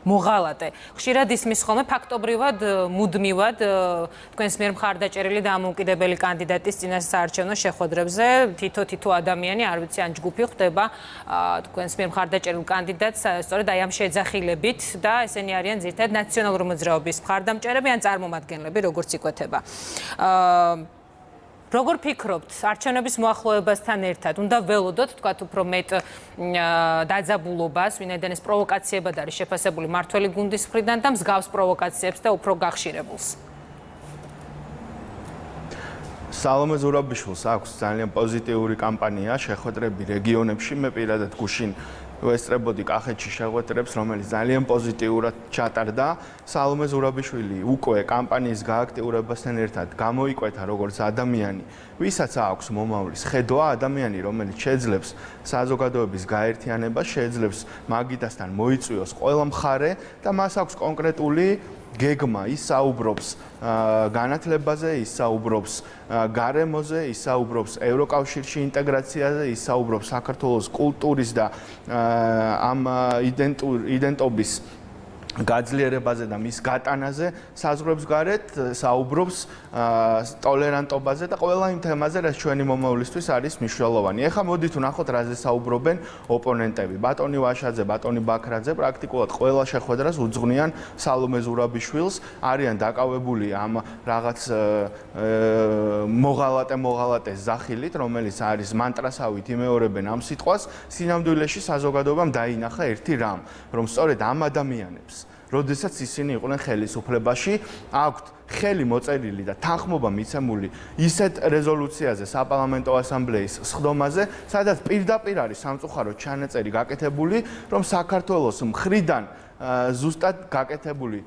მოღალატე. ხშირად ისმის ხოლმე ფაქტობრივად, მუდმივად თქვენს მიერ მხარდაჭერილი და ამოუკიდებელი კანდიდატის წინა საარჩევნო შეხვედრებზე თითო ადამიანი, არ ვიცი, ან ჯგუფი ხვდება თქვენს მიერ მხარდაჭერილ კანდიდატს სწორედ აი ამ შეძახილებით და ესენი არიან ძირითადად ნაციონალური მოძრაობის მხარდამჭერები ან წარმომადგენლები, როგორც იკვეთება. როგორ ფიქრობთ, არჩევნების მოახლოებასთან ერთად უნდა ველოდოთ, თქვათ, უფრო მეტ დაძაბულობას, ვინაიდან ეს პროვოკაციებად არის შეფასებული მმართველი გუნდის მხრიდან და მსგავს პროვოკაციებს და უფრო გახშირებულს? სალომე ზურაბიშვილს აქვს ძალიან პოზიტიური კამპანია შეხვედრები რეგიონებში. მე პირადად გუშინ ვესწრებოდი კახეთში შეხვედრებს, რომელიც ძალიან პოზიტიურად ჩატარდა. სალომე ზურაბიშვილი უკვე კამპანიის გააქტიურებასთან ერთად გამოიკვეთა როგორც ადამიანი, ვისაც აქვს მომავლის ხედვა, ადამიანი, რომელიც შეძლებს საზოგადოების გაერთიანებას, შეძლებს მაგიდასთან მოიწვიოს ყველა მხარე და მას აქვს კონკრეტული გეგმა, ის საუბრობს განათლებაზე, ის საუბრობს გარემოზე, ის საუბრობს ევროკავშირში ინტეგრაციაზე, ის საუბრობს საქართველოს კულტურის და ამ იდენტობის გაძლიერებაზე და მის გატანაზე, საზღვრებს გარეთ საუბრობს ტოლერანტობაზე და ყველა იმ თემაზე, რაც ჩვენი მომავლისთვის არის მნიშვნელოვანი. ეხლა მოდით ვნახოთ, რაზე საუბრობენ ოპონენტები. ბატონი ვაშაძე, ბატონი ბაქრაძე პრაქტიკულად ყველა შეხვედრას უძღვნიან სალომე ზურაბიშვილს, არიან დაკავებული ამ რაღაც მოღალატე ზახილით, რომელიც არის მანტრასავით იმეორებენ ამ სიტყვას. სინამდვილეში საზოგადოებამ დაინახა ერთი რამ, რომ სწორედ ამ ადამიანებს როდესაც ისინი იყვნენ ხელისუფლებაში, აქვთ ხელი მოწერილი და თანხმობა მიცემული ისეთ რეზოლუციაზე საპარლამენტო ასამბლეის სხდომაზე, სადაც პირდაპირ არის სამწუხაროდ ჩანაწერი გაკეთებული, რომ საქართველოს მხრიდან ზუსტად გაკეთებული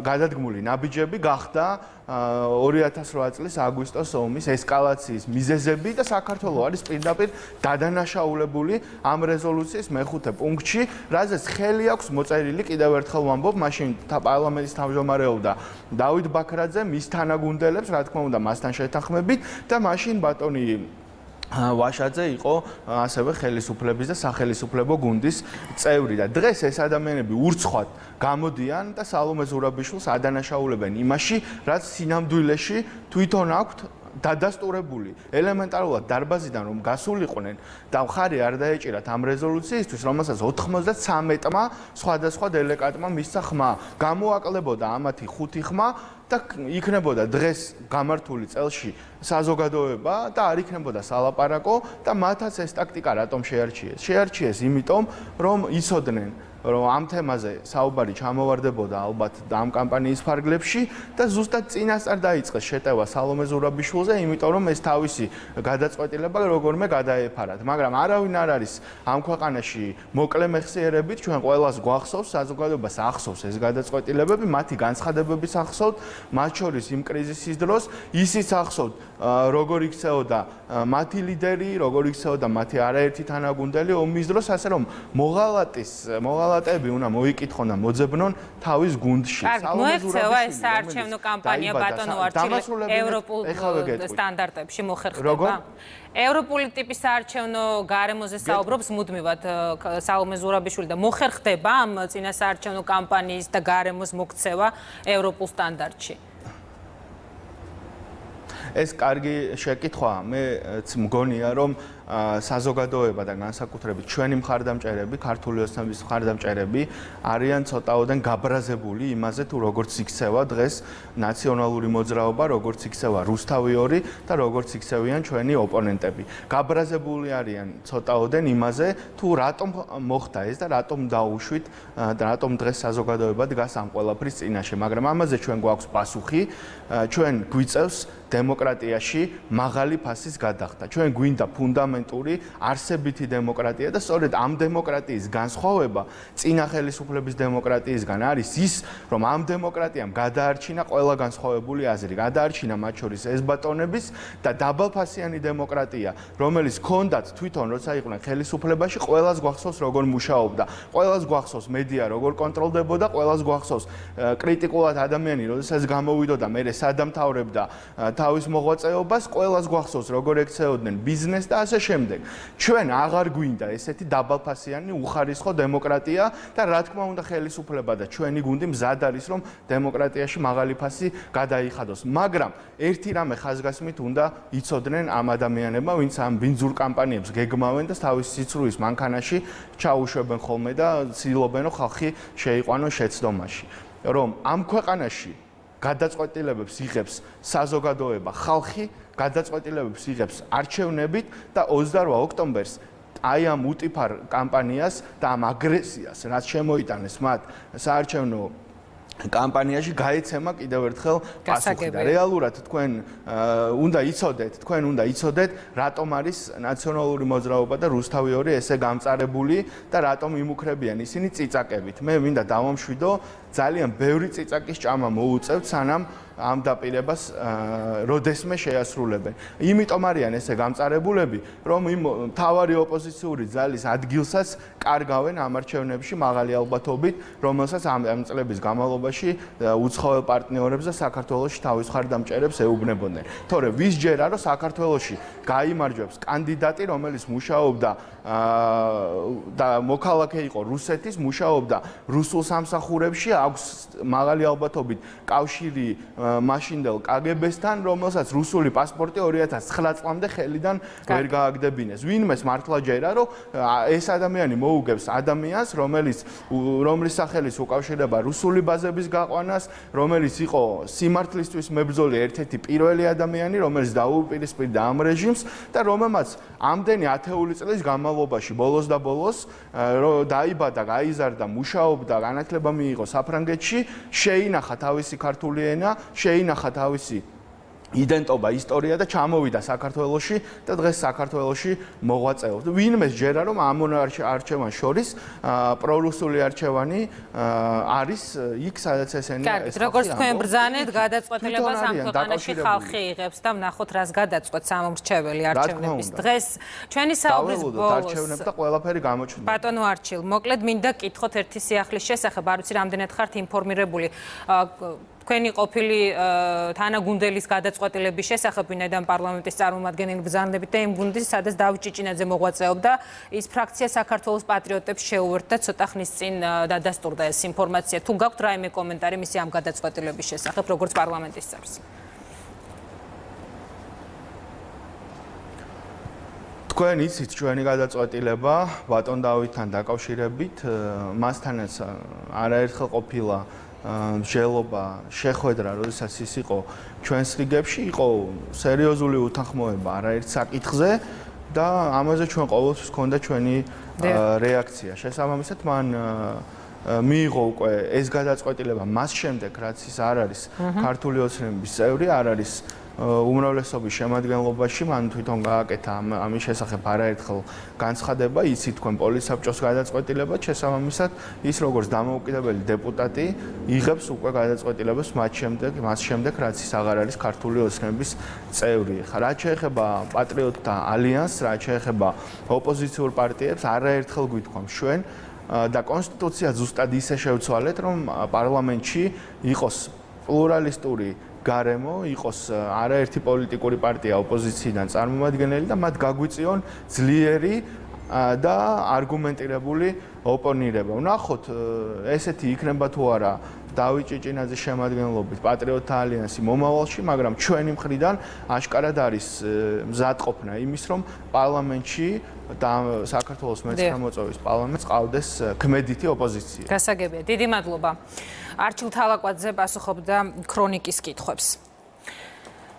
გადადგმული ნაბიჯები გახდა 2008 წლის აგვისტოს ომის ესკალაციის მიზეზები და საქართველოს არის პირდაპირ დადანაშაულებული ამ რეზოლუციის მეხუთე პუნქტში, რაზეც ხელი აქვს მოწერილი, კიდევ ერთხელ ვამბობ, მაშინ პარლამენტის თავმჯდომარეობდა დავით ბაქრაძე, მის თანაგუნდელებს, რა თქმა უნდა, მასთან შეთანხმებით და მაშინ ბატონი ვაშაძე იყო ასევე ხელისუფლების და სახელისუფლებო გუნდის წევრი და დღეს ეს ადამიანები ურცხვად გამოდიან და სალომე ზურაბიშვილს ადანაშაულებენ იმაში, რაც სინამდვილეში თვითონ აქვთ დადასტურებული ელემენტარულად დარბაზიდან რომ გასულიყვნენ და მხარი არ დაეჭირათ ამ რეზოლუციისთვის, რომელსაც 93-მა სხვადასხვა დელეგატმა მისცა ხმა, გამოაკლებოდა ამათი 5 ხმა და იქნებოდა დღეს გამართული წელში საზოგადოება და არ იქნებოდა სალაპარაკო და მათაც ეს ტაქტიკა რატომ შეარჩიეს? შეარჩიეს იმიტომ, რომ იცოდნენ რომ ამ თემაზე საუბარი ჩამოვარდებოდა ალბათ ამ კამპანიის ფარგლებში და ზუსტად წინასწარ დაიწყეს შეტევა სალომე ზურაბიშვილზე, იმიტომ რომ ეს თავისი გადაწყვეტილება როგორმე გადაეფარათ. მაგრამ არავინ არ არის ამ ქვეყანაში მოკლე მეხსიერებით, ჩვენ ყველას გვახსოვს, საზოგადოებას ახსოვს ეს გადაწყვეტილებები, მათი განცხადებების ახსოვთ, მათ შორის იმ კრიზისის დროს, ისიც ახსოვთ, როგორ იქცეოდა მათი ლიდერი, როგორ იქცეოდა მათი არაერთი თანაგუნდელი ომის დროს, ასე რომ მოღალატეები უნდა მოიკითხონ და მოძებნონ თავის გუნდში. მოექცევა ეს საარჩევნო კამპანია ბატონო არჩილი ევროპულ სტანდარტებში მოხერხდება? ევროპული ტიპის საარჩევნო გარემოზე საუბრობს მუდმივად სალომე ზურაბიშვილი და მოხერხდება ამ წინა საარჩევნო კამპანიის და გარემოს მოქცევა ევროპულ სტანდარტში? ეს კარგი შეკითხვაა. მეც მგონია, რომ საზოგადოება და განსაკუთრებით ჩვენი მხარდამჭერები, ქართული ოცნების მხარდამჭერები არიან ცოტაოდენ გაბრაზებული იმაზე, თუ როგორც იქცევა დღეს ნაციონალური მოძრაობა, როგორც იქცევა რუსთავი 2 და როგორც იქცევიან ჩვენი ოპონენტები. გაბრაზებული არიან ცოტაოდენ იმაზე, თუ რატომ მოხდა ეს და რატომ დაუშვით და რატომ დღეს საზოგადოება დგას ამ ყველაფრის წინაშე. მაგრამ ამაზე ჩვენ გვაქვს პასუხი, ჩვენ გვიწევს დემოკრატიაში მაღალი ფასის გადახდა. ჩვენ გვინდა ფუნდამენტური არსებითი დემოკრატია და სწორედ ამ დემოკრატიის განსხვავება წინა ხელისუფლების დემოკრატიისგან არის ის, რომ ამ დემოკრატიამ გადაარჩინა ყველა განსხვავებული აზრი, გადაარჩინა მათ შორის ეს ბატონების და დაბალფასიანი დემოკრატია, რომელიც ჰქონდათ თვითონ როცა იყვნენ ხელისუფლებაში, ყველას გვახსოვს როგორ მუშაობდა, ყველას გვახსოვს მედია როგორ კონტროლდებოდა, ყველას გვახსოვს კრიტიკულად ადამიანი, როდესაც გამოვიდოდა, მერე სადამთავრებდა თავის მოღვაწეობას, ყველას გვახსოვს როგორ ექცეოდნენ ბიზნესს და ასე შემდეგ. ჩვენ აღარ გვინდა ესეთი დაბალფასიანი უხარისხო დემოკრატია და რა თქმა უნდა ხელისუფლება და ჩვენი გუნდი მზად არის რომ დემოკრატიაში მაღალი ფასი გადაიხადოს. მაგრამ ერთი რამე ხაზგასმით უნდა იცოდნენ ამ ადამიანებმა, ვინც ამ ბინძურ კამპანიებს გეგმავენ და თავის სიცრუის მანქანაში ჩაუშვებენ ხოლმე და ცდილობენ რომ ხალხი შეიყვანოს შეცდომაში. რომ ამ ქვეყანაში გადაწყვეტილებებს იღებს საზოგადოება, ხალხი გადაწყვეტილებებს იღებს არჩევნებით და 28 ოქტომბერს აი ამ უტიფარ კამპანიას და ამ აგრესიას, რაც შემოიტანეს მათ საარჩევნო კამპანიაში გაეცემა კიდევ ერთხელ პასუხი და რეალურად თქვენ უნდა იცოდეთ, რატომ არის ნაციონალური მოძრაობა და რუსთავი 2 ესე გამწარებული და რატომ იმუქრებიან ისინი წიწაკებით. მე მინდა დავამშვიდო, ძალიან ბევრი წიწაკის ჭამა მოუწევთ, სანამ ამ დაპირებას როდესმე შეასრულებენ. იმიტომ არიან ესე გამწარებულები, რომ იმ მთავარი ოპოზიციური ძალის ადგილსაც კარგავენ ამ არჩევნებში მაღალი ალბათობით, რომელსაც ამ წლების განმავლობაში უცხოელ პარტნიორებს და საქართველოში თავის მხარდამჭერებს ეუბნებოდნენ. თორე ვის ჯერა, რომ საქართველოში გაიმარჯვებს კანდიდატი, რომელიც მუშაობდა და მოქალაქე იყო რუსეთის, მუშაობდა რუსულ სამსახურებში, აქვს მაღალი ალბათობით კავშირი მაშინდელ კგბ-სთან, რომელსაც რუსული პასპორტი 2009 წლამდე ხელიდან ვერ გააგდებინეს. ვინმეს მართლა ჯერა, რომ ეს ადამიანი მოუგებს ადამიანს, რომლის სახელის უკავშირდება რუსული ბაზების გაყვანას, რომელიც იყო სიმართლისთვის მებრძოლი ერთ-ერთი პირველი ადამიანი, რომელიც დაუპირისპირდა ამ რეჟიმს და რომელმაც ამდენი ათეული წლის განმავლობაში ბოლოს და ბოლოს დაიბადა, გაიზარდა, მუშაობდა, განათლება მიიღო საფრანგეთში, შეინახა თავისი ქართული ენა, შეინახა თავისი იდენტობა, ისტორია და ჩამოვიდა საქართველოში და დღეს საქართველოში მოღვაწეობს. ვინმეს ჯერა, რომ ამ არჩევანს შორის პრორუსული არჩევანი არის იქ, სადაც ესენი ეს როგორც თქვენ ბრძანეთ, გადაწყვეტილებას ამ ქვეყანაში ხალხი იღებს და ვნახოთ, რას გადაწყვეტს ამ მრჩეველი არჩევნების დღეს. ჩვენი საუბრის ბოლოს არჩევნებს და ყველაფერი გამოჩნდა. ბატონო არჩილ, მოკლედ მინდა გითხოთ ერთი სიახლის შესახებ, არ ვიცი რამდენად ხართ ინფორმირებული. თქვენი ყოფილი თანაგუნდელის გადაწყვეტილების შესახებ, ვინაიდან პარლამენტის წარმომადგენელი ბრძანებით და იმ გუნდის, სადაც დავით ჭიჭინაძე მოღვაწეობდა, ის ფრაქცია საქართველოს პატრიოტებს შეუერთდა ცოტა ხნის წინ დადასტურდა ეს ინფორმაცია. თუ გაქვთ რაიმე კომენტარი მისი ამ გადაწყვეტილების შესახებ, როგორც პარლამენტის წევრს? თქვენ იცით ჩვენი გადაწყვეტილება ბატონ დავითთან დაკავშირებით, მასთანაც არაერთხელ ყოფილა მსჯელობა, შეხვედრა, როდესაც ის იყო ჩვენს რიგებში, იყო სერიოზული უთანხმოება არაერთ საკითხზე და ამაზე ჩვენ ყოველთვის ჰქონდა ჩვენი რეაქცია. შესაბამისად, მან მიიღო უკვე ეს გადაწყვეტილება მას შემდეგ, რაც ის არ არის ქართული ოცნების წევრი, არ არის უმრავლესობის შემადგენლობაში, მან თვითონ გააკეთა ამის შესახებ არაერთხელ განცხადება, იცით თქვენ პოლიცსაბჭოს გადაწყვეტილებად, შესაბამისად, ის როგორც დამოუკიდებელი დეპუტატი იღებს უკვე გადაწყვეტილებას მას შემდეგ, რაც ის აღარ არის ქართული ოცნების წევრი. რაც შეეხება პატრიოტთა ალიანსს, რაც შეეხება ოპოზიციურ პარტიებს, არაერთხელ გვითქვამს ჩვენ და კონსტიტუცია ზუსტად ისე შევცვალეთ, რომ პარლამენტში იყოს პლურალისტური გარემო, იყოს არაერთი პოლიტიკური პარტია ოპოზიციიდან წარმომადგენელი და მათ გაგვიწიონ ძლიერი და არგუმენტირებული ოპონირება. ვნახოთ, ესეთი იქნება თუ არა დავით ჭიჭინაძის შემადგენლობით პატრიოტთა ალიანსი მომავალში, მაგრამ ჩვენი მხრიდან აშკარად არის მზადყოფნა იმის, რომ პარლამენტში და საქართველოს მეცხრამოწვევის პარლამენტს ყავდეს ქმედითი ოპოზიცია. გასაგებია. დიდი მადლობა. არჩილ თალაკვაძე პასუხობდა ქრონიკის კითხვებს.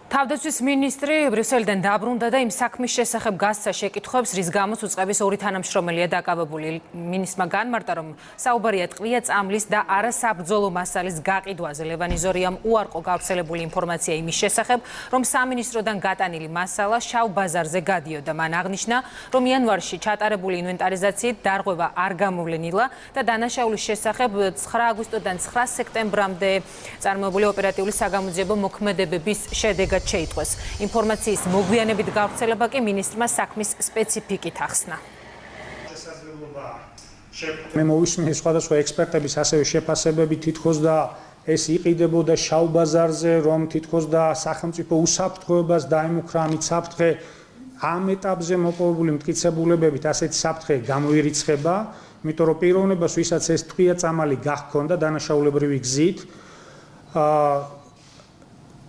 თავდაცვის მინისტრი ბრიუსელიდან დაბრუნდა და იმ საქმის შესახებ გასცა შეკითხვებს, რის გამოც უწყების ორი თანამშრომელია დაკავებული. მინისტრმა განმარტა, რომ საუბარია ტყვია წამლის და არასაბრძოლო მასალის გაყიდვაზე. ლევან იზორიამ უარყო გავრცელებული ინფორმაცია იმის შესახებ, რომ სამინისტროდან გატანილი მასალა შავ ბაზარზე გადიოდა. მან აღნიშნა, რომ იანვარში ჩატარებული ინვენტარიზაციით დარღვევა არ გამოვლენილა და დანაშაულის შესახებ 9 აგვისტოდან 9 სექტემბრამდე წარმოებული ოპერატიული საგამოძიებო მოქმედებების შედეგად შეიტყვეს. ინფორმაციის მოგვიანებით გავრცელება კი მინისტრმა საქმის სპეციფიკით ახსნა. მე მოვისმინე სხვადასხვა ექსპერტების ასევე შეფასებები თითქოს და ეს იყიდებოდა შავ ბაზარზე, რომ თითქოს და სახელმწიფო უსაფრთხოებას დაემუქრა ამით საფრთხე. ამ ეტაპზე მოპოვებული მტკიცებულებებით ასეთი საფრთხე გამოირიცხება, იმიტომ რომ პიროვნებას, ვისაც ეს ტყვია წამალი გაჰქონდა დანაშაულებრივი გზით,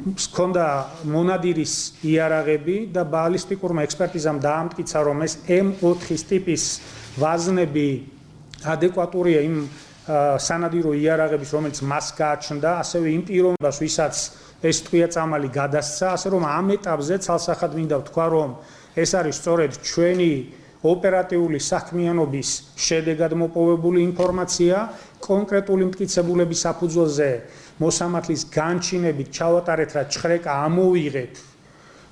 ჰქონდა მონადირის იარაღები და ბალისტიკურმა ექსპერტიზამ დაამტკიცა, რომ ეს M4-ის ტიპის ვაზნები ადეკვატურია იმ სანადირო იარაღების, რომელიც მას გააჩნდა, ასევე იმ პიროვნებას, ვისაც ეს ტყვია წამალი გადასცა, ასე რომ ამ ეტაპზე ცალსახად მინდა ვთქვა, რომ ეს არის სწორედ ჩვენი ოპერატიული საქმიანობის შედეგად მოპოვებული ინფორმაცია, კონკრეტული მტკიცებულების საფუძველზე მოსამართლის განჩინებით ჩავატარეთ, რა ჭხრეკა ამოვიღეთ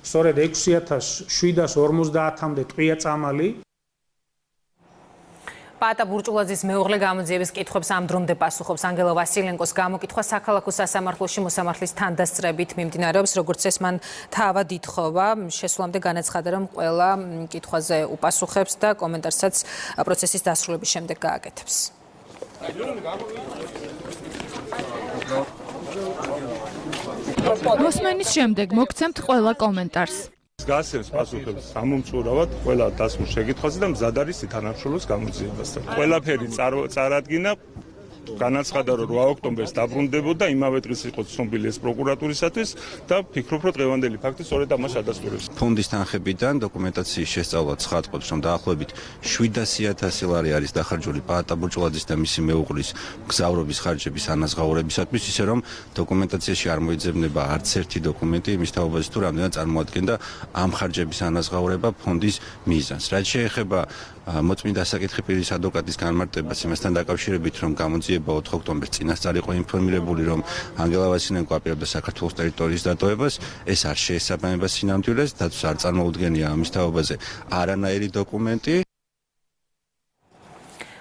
სწორედ 6750-მდე ტყვია წამალი. პატა ბურჭულაძის მეუღლე გამოძიების კითხვებს ამ დრომდე პასუხობს. ანგელა ვასილენკოს გამოკითხვა საქალაქო სასამართლოში მოსამართლის თანდასწრებით მიმდინარეობს, როგორც ეს მან თავად ითხოვა. შესვლამდე განაცხადა, რომ ყველა კითხვაზე უპასუხებს და კომენტარსაც პროცესის დასრულების შემდეგ გააკეთებს. მოსმენის შემდეგ მოგცემთ ყველა კომენტარს. გასცემს პასუხებს ამომწურავად ყველა დასმულ შეკითხვაზე და მზად არის თანამშრომლობის გამოძიებასთან. ყველაფერი წარადგინა, განაცხადა, რომ 8 ოქტომბერს დაბრუნდებოდა, იმავე დღეს იყო ცნობილი ეს პროკურატურისათვის და ფიქრობ, რომ დღევანდელი ფაქტი სწორედ ამას ადასტურებს. ფონდის თანხებიდან დოკუმენტაციის შესწავლა ცხადყოფს, რომ დაახლოებით 700.000 ლარი არის დახარჯული პაატა ბურჭულაძის და მისი მეუღლის მგზავრობის ხარჯების ანაზღაურებისათვის, ისე რომ დოკუმენტაციაში არ მოიძებნება არც ერთი დოკუმენტი იმის თაობაზე, თუ რამდენად წარმოადგენდა ამ ხარჯების ანაზღაურება ფონდის მიზანს. რაც შეეხება მოწმინდა საკითხი პირის ადვოკატის განმარტებას იმასთან დაკავშირებით, რომ გამოძიება 4 ოქტომბერს წინასწარ იყო ინფორმირებული, რომ ანგელა ვასილენკო აპირებდა საქართველოს ტერიტორიის დატოვებას, ეს არ შეესაბამება სინამდვილეს, დაცვას არ წარმოუდგენია ამის თაობაზე არანაირი დოკუმენტი.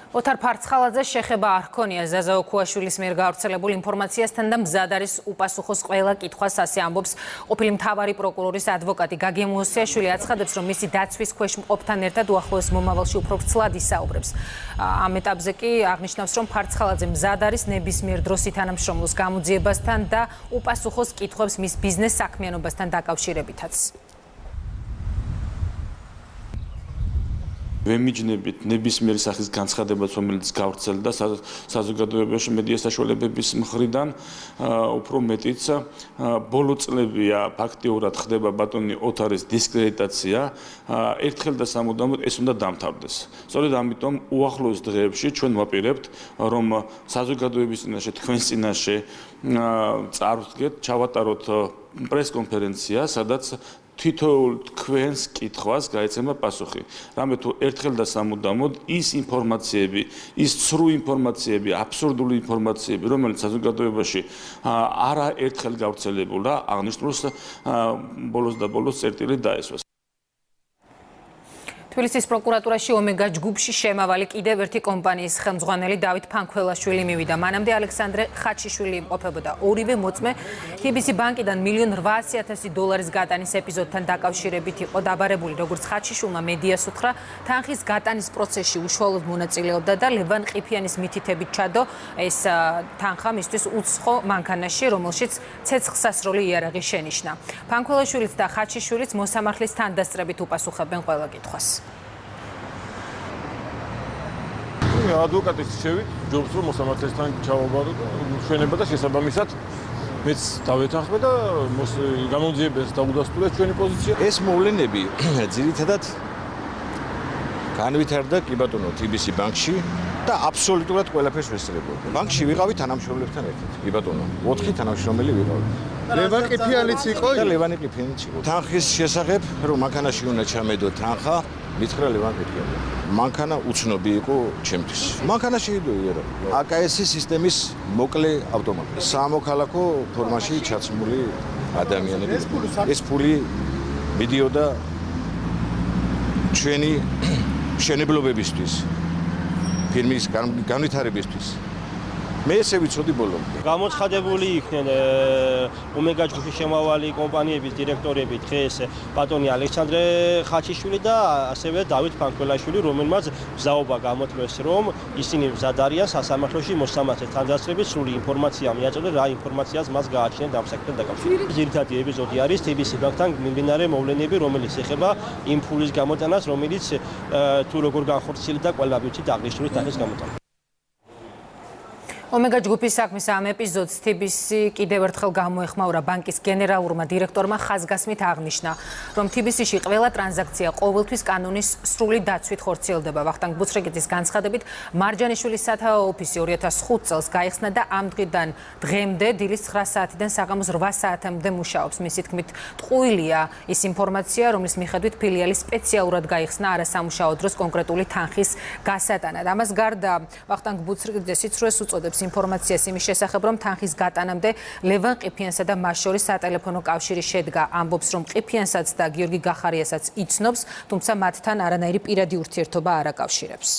ოთარ ფარცხალაძე შეხება არ ჰქონია ზაზა ოქუაშვილის მიერ გავრცელებულ ინფორმაციასთან და მზად არის უპასუხოს ყველა კითხვას, ასე ამბობს ყოფილი მთავარი პროკურორის ადვოკატი გაგია მუსიაშვილი. აცხადებს, რომ მისი დაცვის ქვეშ მყოფთან ერთად უახლოეს მომავალში უფრო ვრცლად ისაუბრებს. ამ ეტაპზე კი აღნიშნავს, რომ ფარცხალაძე მზად არის ნებისმიერ დროს ითანამშრომლოს გამოძიებასთან და უპასუხოს კითხვებს მის ბიზნეს საქმიანობასთან დაკავშირებითაც. ვემიჯნებით ნებისმიერი სახის განცხადებაც, რომელიც გავრცელდა საზოგადოებაში მედია საშუალებების მხრიდან, უფრო მეტიც ბოლო წლებია ფაქტიურად ხდება ბატონი ოთარის დისკრედიტაცია, ერთხელ და სამუდამოდ ეს უნდა დამთავრდეს. სწორედ ამიტომ უახლოეს დღეებში ჩვენ ვაპირებთ, რომ საზოგადოების წინაშე, თქვენს წინაშე წარვდგეთ, ჩავატაროთ პრესკონფერენცია, სადაც თითოეულ თქვენს კითხვას გაეცემა პასუხი. რამე თუ ერთხელ და სამუდამოდ ის ინფორმაციები, ის ცრუ ინფორმაციები, აბსურდული ინფორმაციები, რომელიც საზოგადოებაში არა ერთხელ გავრცელებულა, აღნიშნულს ბოლოს და ბოლოს წერტილი დაესვას. თბილისის პროკურატურაში ომეგა ჯგუფში შემავალი კიდევ ერთი კომპანიის ხელმძღვანელი დავით ფანქველაშვილი მივიდა. მანამდე ალექსანდრე ხაჩიშვილი იმყოფებოდა. ორივე მოწმე TBC ბანკიდან $1,800,000 გატანის ეპიზოდთან დაკავშირებით იყო დაბარებული. როგორც ხაჩიშვილმა მედიას უთხრა, თანხის გატანის პროცესში უშუალოდ მონაწილეობდა და ლევან ყიფიანის მითითებით ჩადო ეს თანხა მისთვის უცხო მანქანაში, რომელშიც ცეცხლსასროლი იარაღი შენიშნა. ფანქველაშვილიც და ხაჩიშვილიც მოსამართლის თანდასწრებით უპასუხებენ ყველა კითხვას. ადვოკატის შევით, ჯობს რომ მოსამართლესთან ჩავაბარო და ჩვენება და შესაბამისად მეც დავეთანხმე და გამოძიებას დაუდასტურეთ ჩვენი პოზიცია. ეს მოვლენები ძირითადად განვითარდა კი ბატონო TBC ბანკში და აბსოლუტურად ყველაფერს ვესწრებოდა. ბანკში ვიყავი თანამშრომლებთან ერთად. კი ბატონო, 4 თანამშრომელი ვიყავი. ლევან ყიფიანიც იყო? და ლევანი ყიფიანიც იყო. თანხის შესახებ, რომ მანქანაში უნდა ჩამედო თანხა, მითხრა ლევან ყიფიანი. მანქანა უცნობი იყო ჩემთვის. მანქანაში იდეა AKS-ის სისტემის მოკლე ავტომატი. სამოქალაქო ფორმაში ჩაცმული ადამიანები. ეს ფული მიდიოდა ჩვენი მშენებლობებისთვის, ფირმის განვითარებისთვის. მე ესე ვიცოდი ბოლომდე. გამოცხადებული იქნენ ომეგა ჯგუფის შემავალი კომპანიების დირექტორები დღეს ბატონი ალექსანდრე ხაჩიშვილი და ასევე დავით ფანქველაშვილი, რომელმაც მზაობა გამოთქვეს, რომ ისინი მზად არიან სასამართლოში მოსამართლეს თანდასწრებით სრული ინფორმაცია მიაწოდეთ, რა ინფორმაციას მას გააჩნიათ ამ საკითხთან დაკავშირებით. ძირითადი ეპიზოდი არის TBC ბანკთან მიმდინარე მოვლენები, რომელიც ეხება იმ ფულის გამოტანას, რომელიც თუ როგორ განხორციელდა ყველა ვიცით აღნიშნული თანხის გამოტანა. ომეგა ჯგუფის საქმის ამ ეპიზოდს TBC კიდევ ერთხელ გამოეხმაურა ბანკის გენერალურმა დირექტორმა ხაზგასმით აღნიშნა, რომ TBC-ში ყველა ტრანზაქცია ყოველთვის კანონის სრული დაცვით ხორციელდება. ვახტანგ ბუცრიგიძის განცხადებით, მარჯანიშვილის სათაო ოფისი 2005 წელს გაიხსნა და ამ დღიდან დღემდე დილის 9 საათიდან საღამოს 8 საათამდე მუშაობს. მისი თქმით, ტყუილია ის ინფორმაცია, რომლის მიხედვით ფილიალი სპეციალურად გაიხსნა არასამუშაო დროს კონკრეტული თანხის გასატანად. ამას გარდა ვახტანგ ბუცრიგიძე სიცრუეს უწოდებს ინფორმაციას იმის შესახებ, რომ თანხის გატანამდე ლევან ყიფიანსა და მას შორის სატელეფონო კავშირი შედგა. ამბობს, რომ ყიფიანსაც და გიორგი გახარიასაც იცნობს, თუმცა მათთან არანაირი პირადი ურთიერთობა არ აკავშირებს.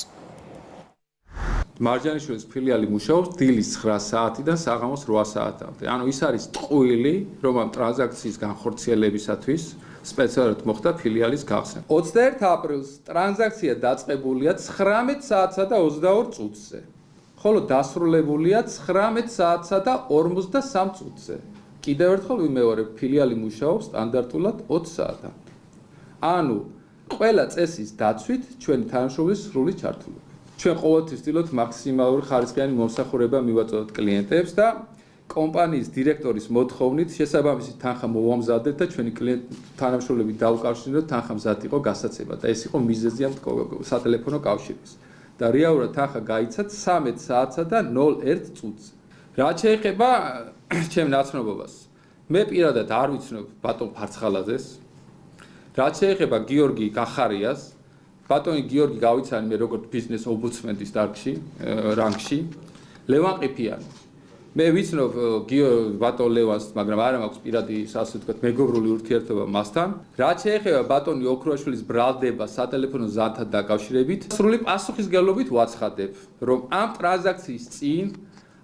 მარჯანიშვილის ფილიალი მუშაობს დილის 9 საათიდან საღამოს 8 საათამდე. ანუ ის არის ტყუილი, რომ ამ ტრანზაქციის განხორციელებისათვის სპეციალურად მოხდა ფილიალის გახსნა. 21 აპრილს ტრანზაქცია დაწყებულია 19 საათსა და 22 წუთზე. ხოლო დასრულებულია 19 საათსა და 53 წუთზე. კიდევ ერთხელ ვიმეორებ, ფილიალი მუშაობს სტანდარტულად 20 საათამდე. ანუ ყველა წესის დაცვით ჩვენი თანამშრომლის სრული ჩართულობა. ჩვენ ყოველთვის ვცდილობთ მაქსიმალური ხარისხიანი მომსახურება მივაწოდოთ კლიენტებს და კომპანიის დირექტორის მოთხოვნით შესაბამისი თანხა მოვამზადეთ და ჩვენი თანამშრომლები დავუკავშიროთ თანხა მზად იყო გასაცემა და ეს იყო მიზეზი ამ სატელეფონო კავშირის. და რეალურად თანხა გაიცა 13 საათსა და 01 წუთზე. რაც შეეხება ჩემ ნაცნობობას, მე პირადად არ ვიცნობ ბატონ ფარცხალაძეს. რაც შეეხება გიორგი გახარიას, ბატონი გიორგი გავიცანი მე როგორც ბიზნეს ომბუდსმენის რანგში, ლევან ყიფიანი. მე ვიცნობ ბატონ ლევანს, მაგრამ არ მაქვს პირადი ასე ვთქვათ მეგობრული ურთიერთობა მასთან. რაც შეეხება ბატონი ოქროაშვილის ბრალდება სატელეფონო ზანთან დაკავშირებით, სრული პასუხისგებლობით ვაცხადებ, რომ ამ ტრანზაქციის წინ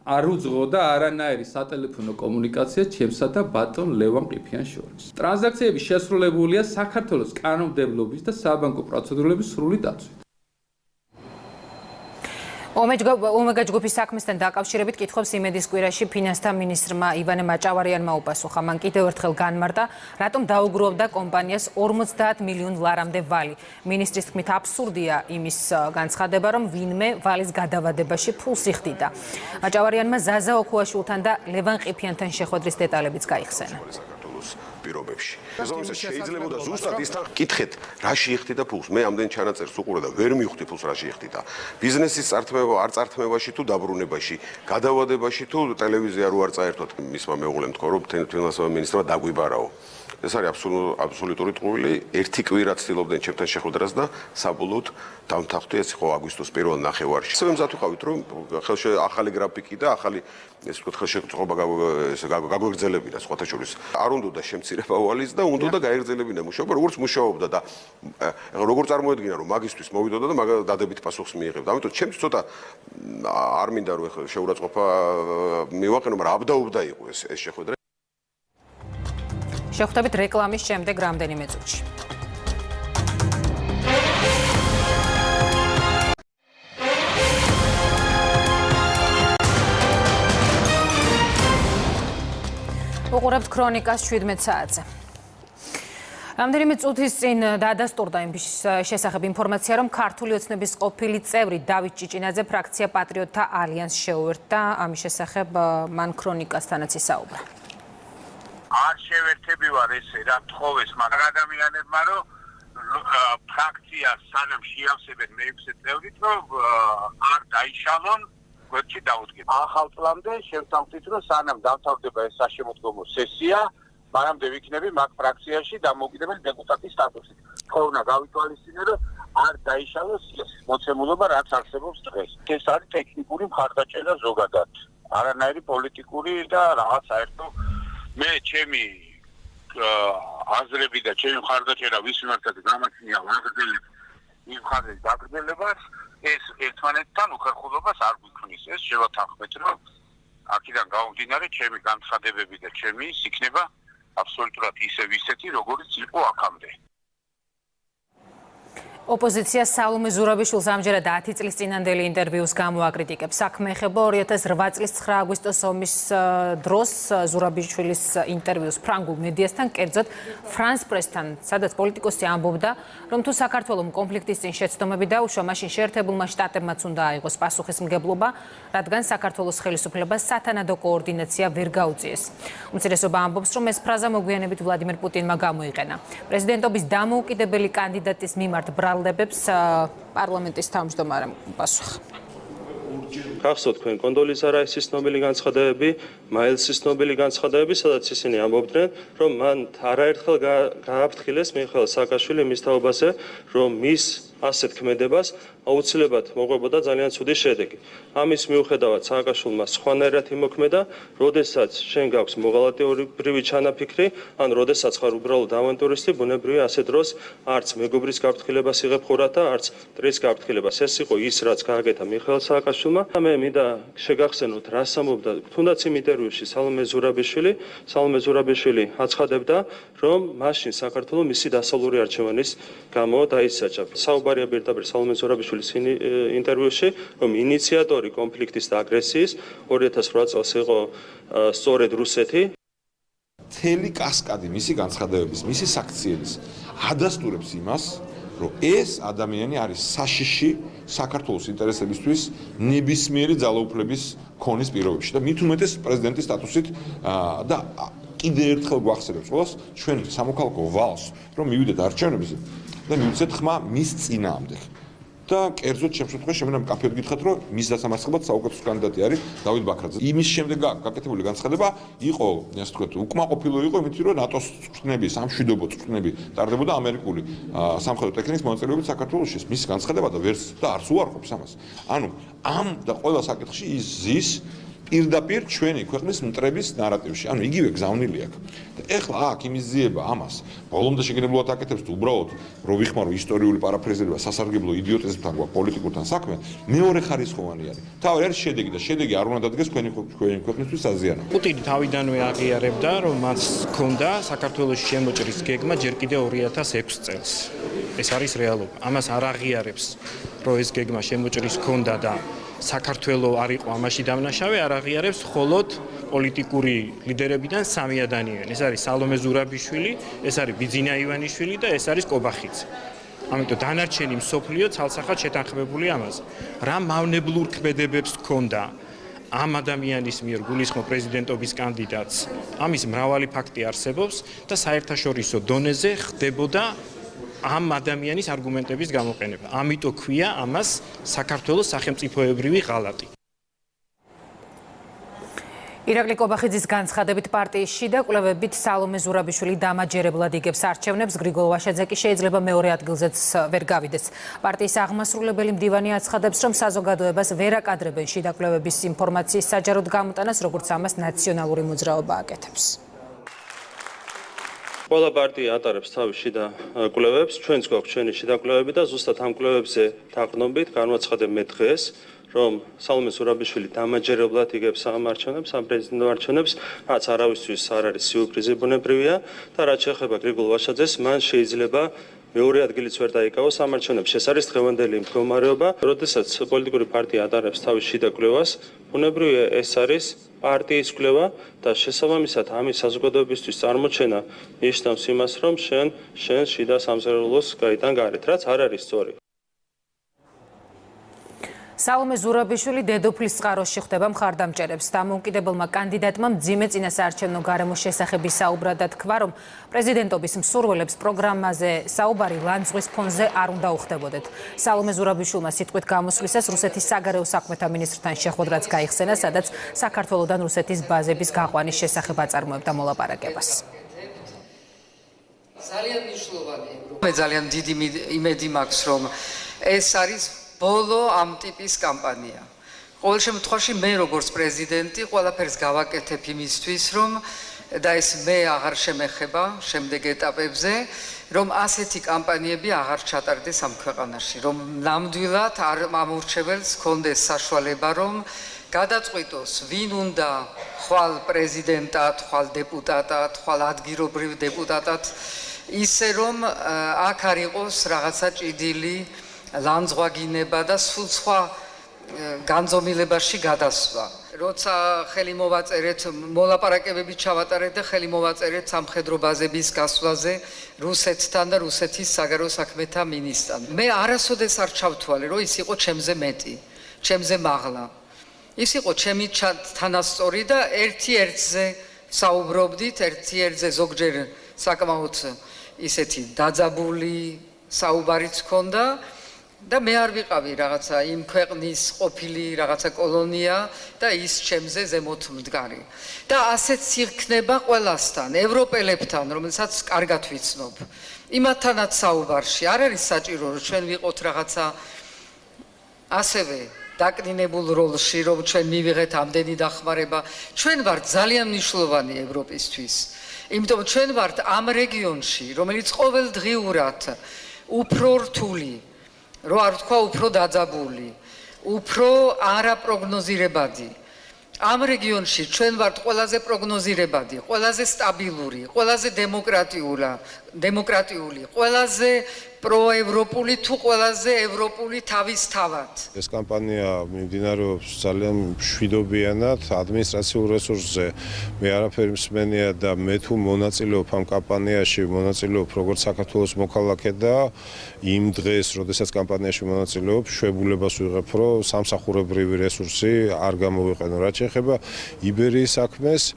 არ უძღოდა არანაირი სატელეფონო კომუნიკაცია ჩემსა და ბატონ ლევან ყიფიანს შორის. ტრანზაქციები შესრულებულია საქართველოს კანონმდებლობის და საბანკო პროცედურების სრული დაცვით. ომეგა ჯგუფის საქმესთან დაკავშირებით კითხვებს იმედის კვირაში ფინანსთა მინისტრმა ივანე მაჭავარიანმა უპასუხა. მან კიდევ ერთხელ განმარტა, რატომ დაუგროვდა კომპანიას 50 მილიონ ლარამდე ვალი. მინისტრის თქმით, აბსურდია იმის განცხადება, რომ ვინმე ვალის გადავადებაში ფულს იხდიდა. მაჭავარიანმა ზაზა ოქუაშვილთან და ლევან ყიფიანთან შეხვედრის დეტალებიც გაიხსენა. პირობებში. შეიძლება და ზუსტად ისთან კითხეთ, რაში იხდიდა ფულს. მე ამდენ ჩანაწერს უყურე და ვერ მივხვდი ფულს რაში იხდიდა. ბიზნესის წართმევა არ წართმევაში თუ დაბრუნებაში, გადავადებაში თუ ტელევიზია რო არ წაერთოთ. მისმა მეუღლემ თქვა, რომ ფინანსთა მინისტრმა დაგვიბარაო. ეს არის აბსოლუტური ტყუილი. ერთი კვირა ცდილობდნენ ჩემთან შეხვედრას და საბოლოოდ დამთავრდა ეს იყო აგვისტოს პირველ ნახევარში. ისევ მზად ვიყავით, რომ ახალი გრაფიკი და ახალი ეს ვთქვათ ხელშეკრულება გაგვეგრძელებინა სხვათა შორის. არ უნდა შემცირება ვალის და უნდა გაეგრძელებინა მუშაობა, როგორც მუშაობდა და როგორ წარმოედგინა, რომ მაგისტვის მოვიდოდა და დადებით პასუხს მიიღებდა. ამიტომ ჩემთვის ცოტა არ მინდა რომ შეურაცხყოფა მივაყენო, მაგრამ აბდაუბდა იყო ეს შეხვედრა. შეხვდებით რეკლამის შემდეგ რამდენიმე წუთში. უყურებთ ქრონიკას 17 საათზე. რამდენიმე წუთის წინ დადასტურდა იმის შესახებ ინფორმაცია, რომ ქართული ოცნების ყოფილი წევრი დავით ჭიჭინაძე ფრაქცია პატრიოტთა ალიანსს შეუერთდა. ამის შესახებ მან ქრონიკასთანაც ისაუბრა. არ შევერთებივარ ესე რა თხოვეს მაგრამ ადამიანებმა რომ ფრაქციას სანამ შეავსებენ მე-6 წევრით რომ არ დაიშალონ გვერდში დაუდგება. ახალ წლამდე შევთავაზეთ რომ სანამ დამთავრდება ეს საშემოდგომო სესია, მანამდე ვიქნები მაგ ფრაქციაში დამოუკიდებელი დეპუტატის სტატუსით. თხოვნა გავითვალისწინე რომ არ დაიშალოს ეს მოცემულობა რაც არსებობს დღეს. ეს არის ტექნიკური მხარდაჭერა ზოგადად. არანაირი პოლიტიკური და რაღაც საერთო მე ჩემი აზრები და ჩემი მხარდაჭერა ვის მიმართად გამაჩნია ვაგრძელებ იმ მხარეს გაგრძელებას ეს ერთმანეთთან უხერხულობას არ გვიქმნის. ეს შევათანხმეთ რომ აქედან გამომდინარე ჩემი განცხადებები და ჩემი ის იქნება აბსოლუტურად ისევ ისეთი როგორიც იყო აქამდე. ოპოზიცია სალომე ზურაბიშვილს ამჯერად 10 წლის წინანდელი ინტერვიუს გამო აკრიტიკებს. საქმე ეხება 2008 წლის 9 აგვისტოს ომის დროს ზურაბიშვილის ინტერვიუს ფრანგულ მედიასთან, კერძოდ France Press-თან, სადაც პოლიტიკოსი ამბობდა, რომ თუ საქართველოს კონფლიქტის წინ შეცდომები დაუშვა, მაშინ შეერთებულმა შტატებმაც უნდა აიღოს პასუხისმგებლობა, რადგან საქართველოს ხელისუფლებას სათანადო კოორდინაცია ვერ გაუწიეს. უმცირესობა ამბობს, რომ ეს ფრაზა მოგვიანებით ვლადიმერ პუტინმა გამოიყენა. პრეზიდენტობის დამოუკიდებელი კანდიდატის მიმართ ბრალდებებს პარლამენტის თავმჯდომარემ პასუხა. გახსოვთ თქვენ კონდოლიზა რაისის ცნობილი განცხადებები, მაილსის ცნობილი განცხადებები, სადაც ისინი ამბობდნენ, რომ მან არაერთხელ გააფრთხილეს მიხეილ სააკაშვილი მის თაობაზე, რომ მის ასეთ ქმედებას აუცილებლად მოყვებოდა ძალიან ცუდი შედეგი. ამის მიუხედავად სააკაშვილმა სხვანაირად იმოქმედა, როდესაც შენ გაქვს მოღალატეობრივი ჩანაფიქრი, ან როდესაც ხარ უბრალოდ ავანტურისტი, ბუნებრივია ასე დროს არც მეგობრის გაფრთხილებას იღებ ხურად და არც მტრის გაფრთხილებას. ეს იყო ის, რაც გააკეთა მიხეილ სააკაშვილმა. მე მინდა შეგახსენოთ, რას ამბობდა თუნდაც იმ ინტერვიუში სალომე ზურაბიშვილი აცხადებდა, რომ მაშინ საქართველოს მისი დასავლური არჩევანის გამო დაისაჯა. საუბარია პირდაპირ სალომე ზურაბიშვილის ინტერვიუში, რომ ინიციატორი კონფლიქტის და აგრესიის 2008 წელს იყო სწორედ რუსეთი. მთელი კასკადი მისი განცხადებების, მისი საქციელის ადასტურებს იმას, რომ ეს ადამიანი არის საშიში საქართველოს ინტერესებისთვის ნებისმიერი ძალაუფლების ქონის პირობებში და მით უმეტეს პრეზიდენტის სტატუსით და კიდე ერთხელ გვახსენებს ყველას ჩვენ სამოქალაქო ვალს, რომ მივიდეთ არჩევნებზე და მივცეთ ხმა მის წინააღმდეგ. და კერძოდ ჩემს შემთხვევაში შემიძლია მკაფიოდ გითხრათ, რომ მის დასამარცხებლად საუკეთესო კანდიდატი არის დავით ბაქრაძე. იმის შემდეგ გაკეთებული განცხადება იყო, ასე ვთქვათ, უკმაყოფილო იყო, იმით რომ ნატოს წვრთნები, სამშვიდობო წვრთნები ტარდებოდა ამერიკული სამხედრო ტექნიკის მონაწილეობით საქართველოში. მის განცხადება და ვერც და არც უარყოფს ამას. ანუ ამ და ყველა საკითხში ის ზის პირდაპირ ჩვენი ქვეყნის მტრების ნარატივში. ანუ იგივე გზავნილი აქვს. და ეხლა აქ იმიზიება ამას, ბოლომდე შეგნებულად აკეთებს თუ უბრალოდ რო ვიხმარო ისტორიული პარაფრაზირება სასარგებლო იდიოტიზმთან გვაქვს პოლიტიკურთან საქმე, მეორე ხარისხოვანი არის. თავი არის შედეგი და შედეგი არ უნდა დადგეს თქვენი ქვეყნისთვის საზიანო. პუტინი თავიდანვე აღიარებდა, რომ მას ჰქონდა საქართველოს შემოჭრის გეგმა ჯერ კიდევ 2006 წელს. ეს არის რეალობა. ამას არ აღიარებს, რომ ეს გეგმა შემოჭრის ჰქონდა და საქართველოს არ იყო ამაში დამნაშავე, არ აღიარებს მხოლოდ პოლიტიკური ლიდერებიდან სამი ადამიანი. ეს არის სალომე ზურაბიშვილი, ეს არის ბიძინა ივანიშვილი და ეს არის კობახიძე. ამიტომ დანარჩენი მსოფლიო ცალსახად შეთანხმებული ამაზე. რა მავნებლურ ქმედებებს ჰქონდა ამ ადამიანის მიერ გულისხმობ პრეზიდენტობის კანდიდატს. ამის მრავალი ფაქტი არსებობს და საერთაშორისო დონეზე ხდებოდა ამ ადამიანის არგუმენტების გამოყენება. ამიტომ ქვია ამას საქართველოს სახელმწიფოებრივი ღალატი. ირაკლი კობახიძის განცხადებით პარტიის შიდა კვლევებით სალომე ზურაბიშვილი დამაჯერებლად იგებს არჩევნებს, გრიგოლ ვაშაძე კი შეიძლება მეორე ადგილზეც ვერ გავიდეს. პარტიის აღმასრულებელი მდივანი აცხადებს, რომ საზოგადოებას ვერ აკადრებენ შიდა კვლევების ინფორმაციის საჯაროდ გამოტანას, როგორც ამას ნაციონალური მოძრაობა აკეთებს. ყველა პარტია ატარებს თავის შიდა კვლევებს, ჩვენც გვაქვს ჩვენი შიდა კვლევები და ზუსტად ამ კვლევებზე დაყრდნობით განვაცხადებ მე დღეს, რომ სალომე ზურაბიშვილი დამაჯერებლად იგებს ამ არჩევნებს, ამ პრეზიდენტო არჩევნებს, რაც არავისთვის არ არის სიურპრიზი ბუნებრივია და რაც შეეხება გრიგოლ ვაშაძეს, მან შეიძლება მეორე ადგილიც ვერ დაიკავოს ამ არჩევნებში. ეს არის დღევანდელი მდგომარეობა. როდესაც პოლიტიკური პარტია ატარებს თავის შიდა კვლევას, ბუნებრივია ეს არის პარტიის კვლევა და შესაბამისად ამის საზოგადოებისთვის წარმოჩენა ნიშნავს იმას, რომ შენ შიდა სამზარეულოს გაიტან გარეთ, რაც არ არის სწორი. სალომე ზურაბიშვილი დედოფლის წყაროში ხდება მხარდამჭერებს. დამოუკიდებელმა კანდიდატმა მძიმე წინასაარჩევნო გარემოს შესახებ ისაუბრა და თქვა, რომ პრეზიდენტობის მსურველებს პროგრამაზე საუბარი ლანძღვის ფონზე არ უნდა უხდებოდეთ. სალომე ზურაბიშვილმა სიტყვით გამოსვლისას რუსეთის საგარეო საქმეთა მინისტრთან შეხვედრაც გაიხსენა, სადაც საქართველოსთან რუსეთის ბაზების გაყვანის შესახებ აწარმოებდა მოლაპარაკებას. ძალიან მნიშვნელოვანი მე ძალიან დიდი იმედი მაქვს, რომ ეს არის ბოლო ამ ტიპის კამპანია. ყოველ შემთხვევაში მე როგორც პრეზიდენტი ყველაფერს გავაკეთებ იმისთვის, რომ და ეს მე აღარ შემეხება შემდეგ ეტაპებზე, რომ ასეთი კამპანიები აღარ ჩატარდეს ამ ქვეყანაში, რომ ნამდვილად ამორჩეველს ჰქონდეს საშუალება, რომ გადაწყვიტოს, ვინ უნდა ხვალ პრეზიდენტად, ხვალ დეპუტატად, ხვალ ადგილობრივ დეპუტატად, ისე რომ აქ არ იყოს რაღაცა ჭიდილი ლანძღვაგინება და სულ სხვა განზომილებაში გადასვლა. როცა ხელი მოვაწერეთ, მოლაპარაკებები ჩავატარეთ და ხელი მოვაწერეთ სამხედრო ბაზების გასვლაზე რუსეთთან და რუსეთის საგარეო საქმეთა მინისტრთან. მე არასოდეს არ ჩავთვალე, რომ ის იყო ჩემზე მეტი, ჩემზე მაღლა. ის იყო ჩემი თანასწორი და ერთი-ერთზე საუბრობდით, ერთი-ერთზე ზოგჯერ საკმაოდ ისეთი დაძაბული საუბარიც ჰქონდა. და მე არ ვიყავი რაღაცა იმ ქვეყნის ყოფილი რაღაცა კოლონია და ის ჩემზე ზემოთ მდგარი. და ასეც იქნება ყველასთან, ევროპელებთან, რომელსაც კარგად ვიცნობ. იმათთანაც საუბარში არ არის საჭირო, რომ ჩვენ ვიყოთ რაღაცა ასევე დაკნინებულ როლში, რომ ჩვენ მივიღეთ ამდენი დახმარება. ჩვენ ვართ ძალიან მნიშვნელოვანი ევროპისთვის. იმიტომ ჩვენ ვართ ამ რეგიონში, რომელიც ყოველდღიურად უფრო რთული, რო არ თქვა უფრო დაძაბული, უფრო არაპროგნოზირებადი. ამ რეგიონში ჩვენ ვართ ყველაზე პროგნოზირებადი, ყველაზე სტაბილური, ყველაზე დემოკრატიული, ყველაზე პროევროპული თუ ყველაზე ევროპული თავისთავად. ეს კამპანია მიმდინარეობს ძალიან მშვიდობიანად, ადმინისტრაციულ რესურსზე მე არაფერი მსმენია და მე თუ მონაწილეობ ამ კამპანიაში, მონაწილეობ როგორც საქართველოს მოქალაქე და იმ დღეს, როდესაც კამპანიაში მონაწილეობ, შვებულებას ვიღებ, რომ სამსახურებრივი რესურსი არ გამოვიყენო. რაც შეეხება იბერიის საქმეს,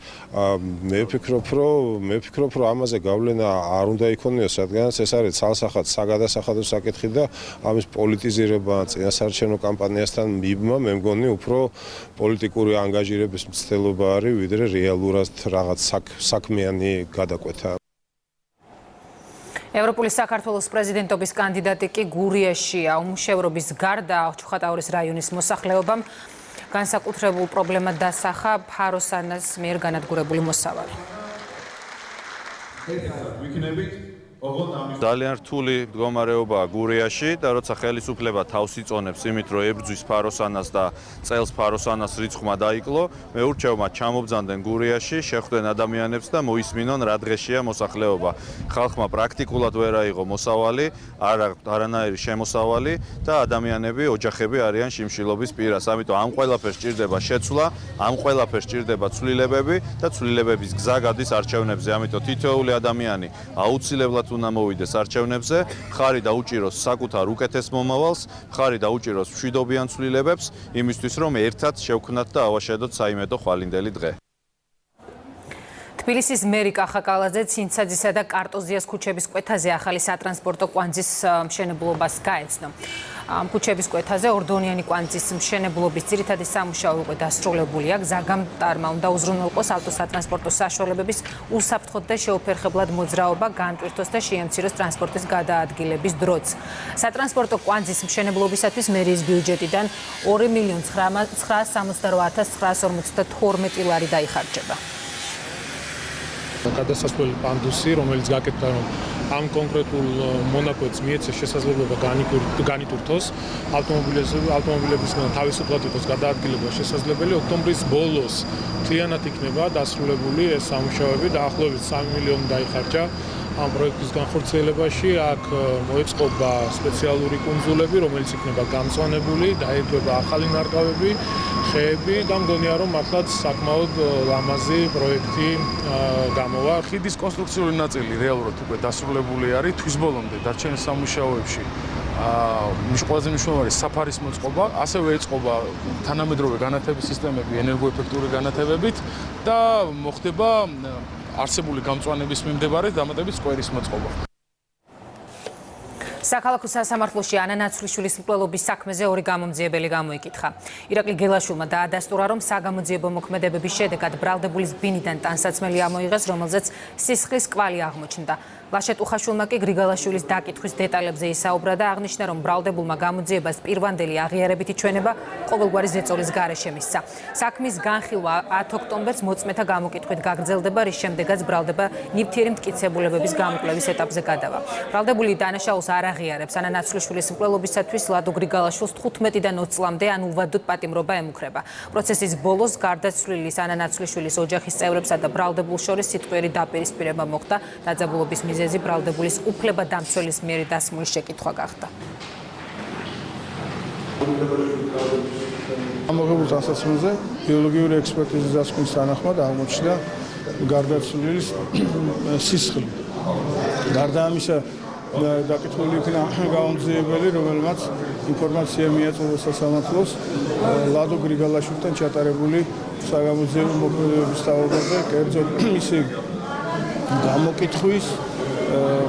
მე ვფიქრობ, რომ ამაზე გავლენა არ უნდა იქონიოს, რადგანაც ეს არის ცალსახად გადასახადო საკითხი და ამის პოლიტიზირება წინასაარჩევნო კამპანიასთან მიბმა მე მგონი უფრო პოლიტიკური ანგაჟირების მცდელობა არის, ვიდრე რეალურად რაღაც საქმიანი გადაკვეთა. ევროპული საქართველოს პრეზიდენტობის კანდიდატი კი გურიაშია. უმუშევრობის გარდა ჩუხატაურის რაიონის მოსახლეობამ განსაკუთრებულ პრობლემად დასახა ფაროსანას მიერ განადგურებული მოსავალი. ძალიან რთული მდგომარეობაა გურიაში და როცა ხელისუფლება თავს იწონებს იმით, რომ ებრძვის ფაროსანას და წელს ფაროსანას რიცხვმა დაიკლო, მე ურჩევ მათ ჩამობძანდნენ გურიაში, შეხვდნენ ადამიანებს და მოისმინონ რა დღეშია მოსახლეობა. ხალხმა პრაქტიკულად ვერ აიღო მოსავალი, არანაირი შემოსავალი და ადამიანები, ოჯახები არიან შიმშილობის პირას. ამიტომ ამ ყველაფერს სჭირდება შეცვლა, ამ ყველაფერს სჭირდება ცვლილებები და ცვლილებების გზა გადის არჩევნებზე. ამიტომ თითოეული ადამიანი აუცილებლად უნდა მოვიდეს არჩევნებზე, ხარი დაუჭიროს საკუთარ უკეთეს მომავალს, ხარი დაუჭიროს მშვიდობიან ცვლილებებს, იმისთვის რომ ერთად შევქმნათ და ავაშედოთ საიმედო ხვალინდელი დღე. თბილისის მერი კახაკალაძე ცინცაძისა და კარტოზიას ქუჩების კვეთაზე ახალი სატრანსპორტო კვანძის მშენებლობას გაეცნო. ამ ქუჩების კვეთაზე ორდონიანი კვანძის მშენებლობის ძირითადი სამუშაო უკვე დასრულებულია. გზაგამტარმა უნდა უზრუნველყოს ავტოსატრანსპორტო საშუალებების უსაფრთხოდ და შეუფერხებლად მოძრაობა, განტვირთოს და შეამციროს ტრანსპორტის გადაადგილების დროც. სატრანსპორტო კვანძის მშენებლობისათვის მერიის ბიუჯეტიდან 2,968,952 ლარი დაიხარჯება. გადასასვლელი პანდუსი, რომელიც გაკეთდა, რომ ამ კონკრეტულ მონაკვეთს მიეცეს შესაძლებლობა განიტვირთოს, ავტომობილებისგან თავისუფლად იყოს გადაადგილება შესაძლებელი. ოქტომბრის ბოლოს მთლიანად იქნება დასრულებული ეს სამუშაოები, დაახლოებით 3 მილიონი დაიხარჯა ამ პროექტის განხორციელებაში. აქ მოეწყობა სპეციალური კუნძულები, რომელიც იქნება გამწვანებული, დაეთვება ახალი ნარგავები, ხეები და მგონია, რომ მართლაც საკმაოდ ლამაზი პროექტი გამოვა. ხიდის კონსტრუქციული ნაწილი რეალურად უკვე დასრულებული არის. თვის ბოლომდე დარჩენილ სამუშაოებში ყველაზე მნიშვნელოვანი საფარის მოწყობა, ასევე ეწყობა თანამედროვე განათების სისტემები ენერგოეფექტური განათებებით და მოხდება არსებული გამწვანების მიმდებარედ დამატებით სკვერის მოწყობა. საქალაქო სასამართლოში ანა ნაცვლიშვილის მკვლელობის საქმეზე ორი გამომძიებელი გამოიკითხა. ირაკლი გელაშვილმა დაადასტურა, რომ საგამოძიებო მოქმედებების შედეგად ბრალდებულის ბინიდან ტანსაცმელი ამოიღეს, რომელზეც სისხლის კვალი აღმოჩნდა. ლაშეთ უხაშვილმა კი გრიგალაშვილის დაკითხვის დეტალებზე ისაუბრა და აღნიშნა, რომ ბრალდებულმა გამოძიებას პირვანდელი აღიარებითი ჩვენება ყოველგვარი ზეწოლის გარეშე მისცა. საქმის განხილვა 10 ოქტომბერს მოწმეთა გამოკითხვით გაგრძელდება, რის შემდეგაც ბრალდება ნივთიერი მტკიცებულებების გამოკვლევის ეტაპზე გადავა. ბრალდებული დანაშაულს არ აღიარებს ანა ნაცვლიშვილის მკვლელობისათვის ლადო გრიგალაშვილს 15-დან 20 წლამდე ანულვადოდ პატიმრობა ემუქრება. პროცესის ბოლოს გარდაცვლილის ანა ნაცვლიშვილის ოჯახის წევრებსა და ბრალდებულს შორის სიტყვიერი დაპირისპირება მოხდა. დაძაბულობის მიზეზი ბრალდებულის უფლება დამცველის მიერ დასმული შეკითხვა გახდა. ამოღებულ ტანსაცმელზე ბიოლოგიური ექსპერტიზის დასკვნის თანახმად აღმოჩნდა გარდაცვლილის სისხლი. გარდა ამისა, დაკითხვილი იქნა გამომძიებელი, რომელმაც ინფორმაცია მიაწოდა სასამართლოს ლადო გრიგალაშვილთან ჩატარებული საგამოძიებო მოქმედებების თაობაზე, კერძოდ მისი გამოკითხვის,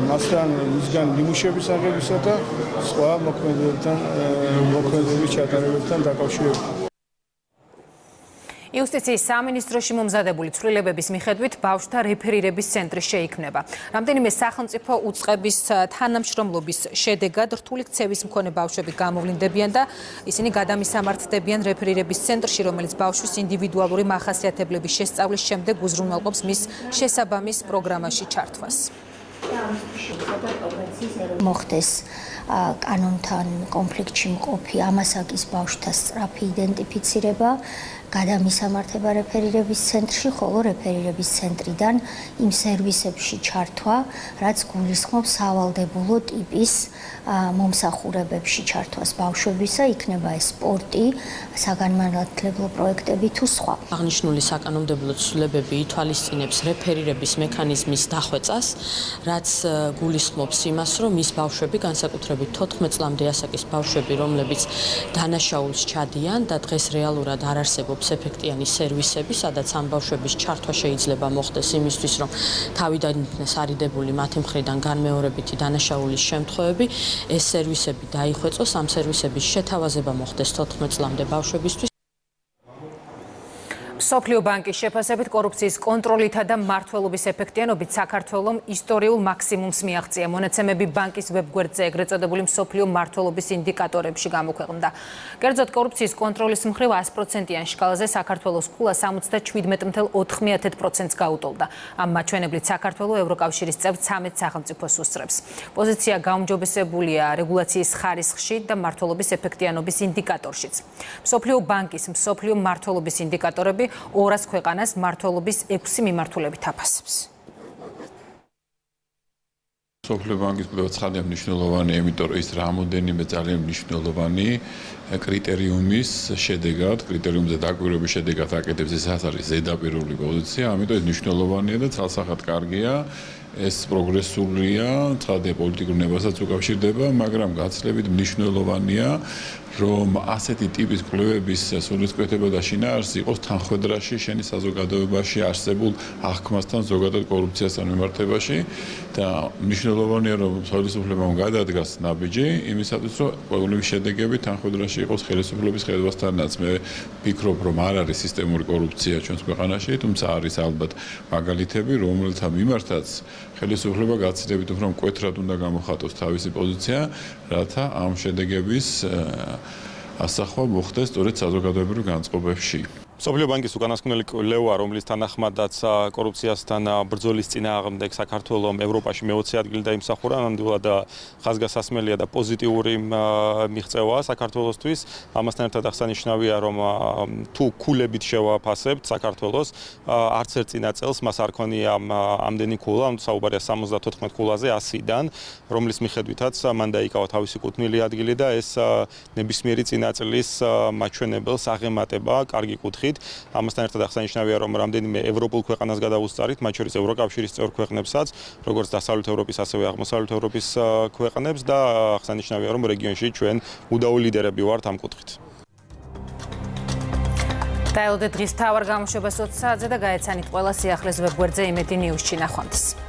მასთან მისგან ნიმუშების აღებისა და სხვა მოქმედების ჩატარებებთან დაკავშირებით. იუსტიციის სამინისტროში მომზადებული ცვლილებების მიხედვით ბავშვთა რეფერირების ცენტრი შეიქმნება. რამდენიმე სახელმწიფო უწყების თანამშრომლობის შედეგად რთული ქცევის მქონე ბავშვები გამოვლინდებიან და ისინი გადამისამართდებიან რეფერირების ცენტრში, რომელიც ბავშვის ინდივიდუალური მახასიათებლების შესწავლის შემდეგ უზრუნველყოფს მის შესაბამის პროგრამაში ჩართვას. მოხდეს კანონთან კონფლიქტში მყოფი ამასაკის ბავშვთა სწრაფი იდენტიფიცირება, გადამისამართება რეფერირების ცენტრში, ხოლო რეფერირების ცენტრიდან იმ სერვისებში ჩართვა, რაც გულისხმობს სავალდებულო ტიპის მომსახურებებში ჩართვას ბავშვებისა, იქნება ეს სპორტი, საგანმანათლებლო პროექტები თუ სხვა. აღნიშნული საკანონმდებლო ცვლილებები ითვალისწინებს რეფერირების მექანიზმის დახვეწას, რაც გულისხმობს იმას, რომ ის ბავშვები, განსაკუთრებით 14 წლამდე ასაკის ბავშვები, რომლებიც დანაშაულს ჩადიან და დღეს რეალურად არ არსებობს ეფექტიანი სერვისები, სადაც ამ ბავშვების ჩართვა შეიძლება მოხდეს იმისთვის, რომ თავიდან იქნეს არიდებული მათი მხრიდან განმეორებითი დანაშაულის შემთხვევები, ეს სერვისები დაიხვეწოს, ამ სერვისების შეთავაზება მოხდეს 14 წლამდე ბავშვებისთვის. სოფლიო ბანკის შეფასებით კორუფციის კონტროლითა და მმართველობის ეფექტიანობით საქართველოს ისტორიულ მაქსიმუმს მიაღწია. მონაცემები ბანკის ვებგვერდზე ეგრეთ წოდებული მსოფლიო მმართველობის ინდიკატორებში გამოქვეყნდა. კერძოდ კორუფციის კონტროლის მხრივ 100%-იან შკალაზე საქართველოს ქულა 77.4%-ს გაუტოლდა. ამ მაჩვენებლით საქართველოს ევროკავშირის წევრ 13 სახელმწიფოს უსწრებს. პოზიცია გაუმჯობესებულია რეგულაციის ხარისხში და მმართველობის ეფექტიანობის ინდიკატორშიც. მსოფლიო ბანკის მსოფლიო მმართველობის ინდიკატორები 200 ქვეყანას მმართველობის 6 მიმართულებით აფასებს. სოფლიო ბანკის კვლევა ცხადია მნიშვნელოვანი, იმიტომ რომ ის რამოდენიმე ძალიან მნიშვნელოვანი კრიტერიუმის შედეგად, კრიტერიუმზე დაკვირვების შედეგად აკეთებს, ეს არის ზედაპირული პოზიცია, ამიტომ ეს მნიშვნელოვანია და ცალსახად კარგია. ეს პროგრესულია, ცხადია პოლიტიკურ ნებასაც უკავშირდება, მაგრამ გაცილებით მნიშვნელოვანია, რომ ასეთი ტიპის კვლევების სულისკვეთება და შინაარსი იყოს თანხმედრაში, შენი საზოგადოებაში არსებულ აღქმასთან, ზოგადად კორუფციასთან მიმართებაში და მნიშვნელოვანია, რომ ხელისუფლებამ გადადგას ნაბიჯი იმისათვის, რომ ყოველივე შედეგები თანხმედრაში იყოს ხელისუფლების ხედვასთანაც. მე ვფიქრობ, რომ არ არის სისტემური კორუფცია ჩვენს ქვეყანაში, თუმცა არის ალბათ მაგალითები, რომელთა მიმართაც ხელისუფლება გაცილებით უფრო მკვეთრად უნდა გამოხატოს თავისი პოზიცია, რათა ამ შედეგების ასახვა მოხდეს სწორედ საზოგადოებრივ განწყობებში. სოფლიო ბანკის უკანასკნელი კვლევა, რომლის თანახმადაც კორუფციასთან ბრძოლის წინააღმდეგ საქართველოს ევროპაში მე-20 ადგილი დაიმსახურა, ნამდვილად ხაზგასასმელია და პოზიტიური მიღწევაა საქართველოსთვის. ამასთან ერთად აღსანიშნავია, რომ თუ ქულებით შევაფასებთ საქართველოს, არც ერთ წინა წელს მას არ ქონია ამდენი ქულა, საუბარია 74 ქულაზე 100-დან, რომლის მიხედვითაც მან დაიკავა თავისი 5 მილი ადგილი და ეს ნებისმიერი წინა წლის მაჩვენებელს აღემატება კარგი კუთხით. ამასთან ერთად აღსანიშნავია, რომ რამდენიმე ევროპულ ქვეყანას გადავუსწარით, მათ შორის ევროკავშირის წევრ ქვეყნებსაც, როგორც დასავლეთ ევროპის, ასევე აღმოსავლეთ ევროპის ქვეყნებს და აღსანიშნავია, რომ რეგიონში ჩვენ უდაო ლიდერები ვართ ამ კუთხით. დაელოდეთ დღის მთავარ გამოშვებას 20 საათზე და გაეცანით ყველა სიახლეს ვებგვერდზე იმედი ნიუსში ნახვამდის.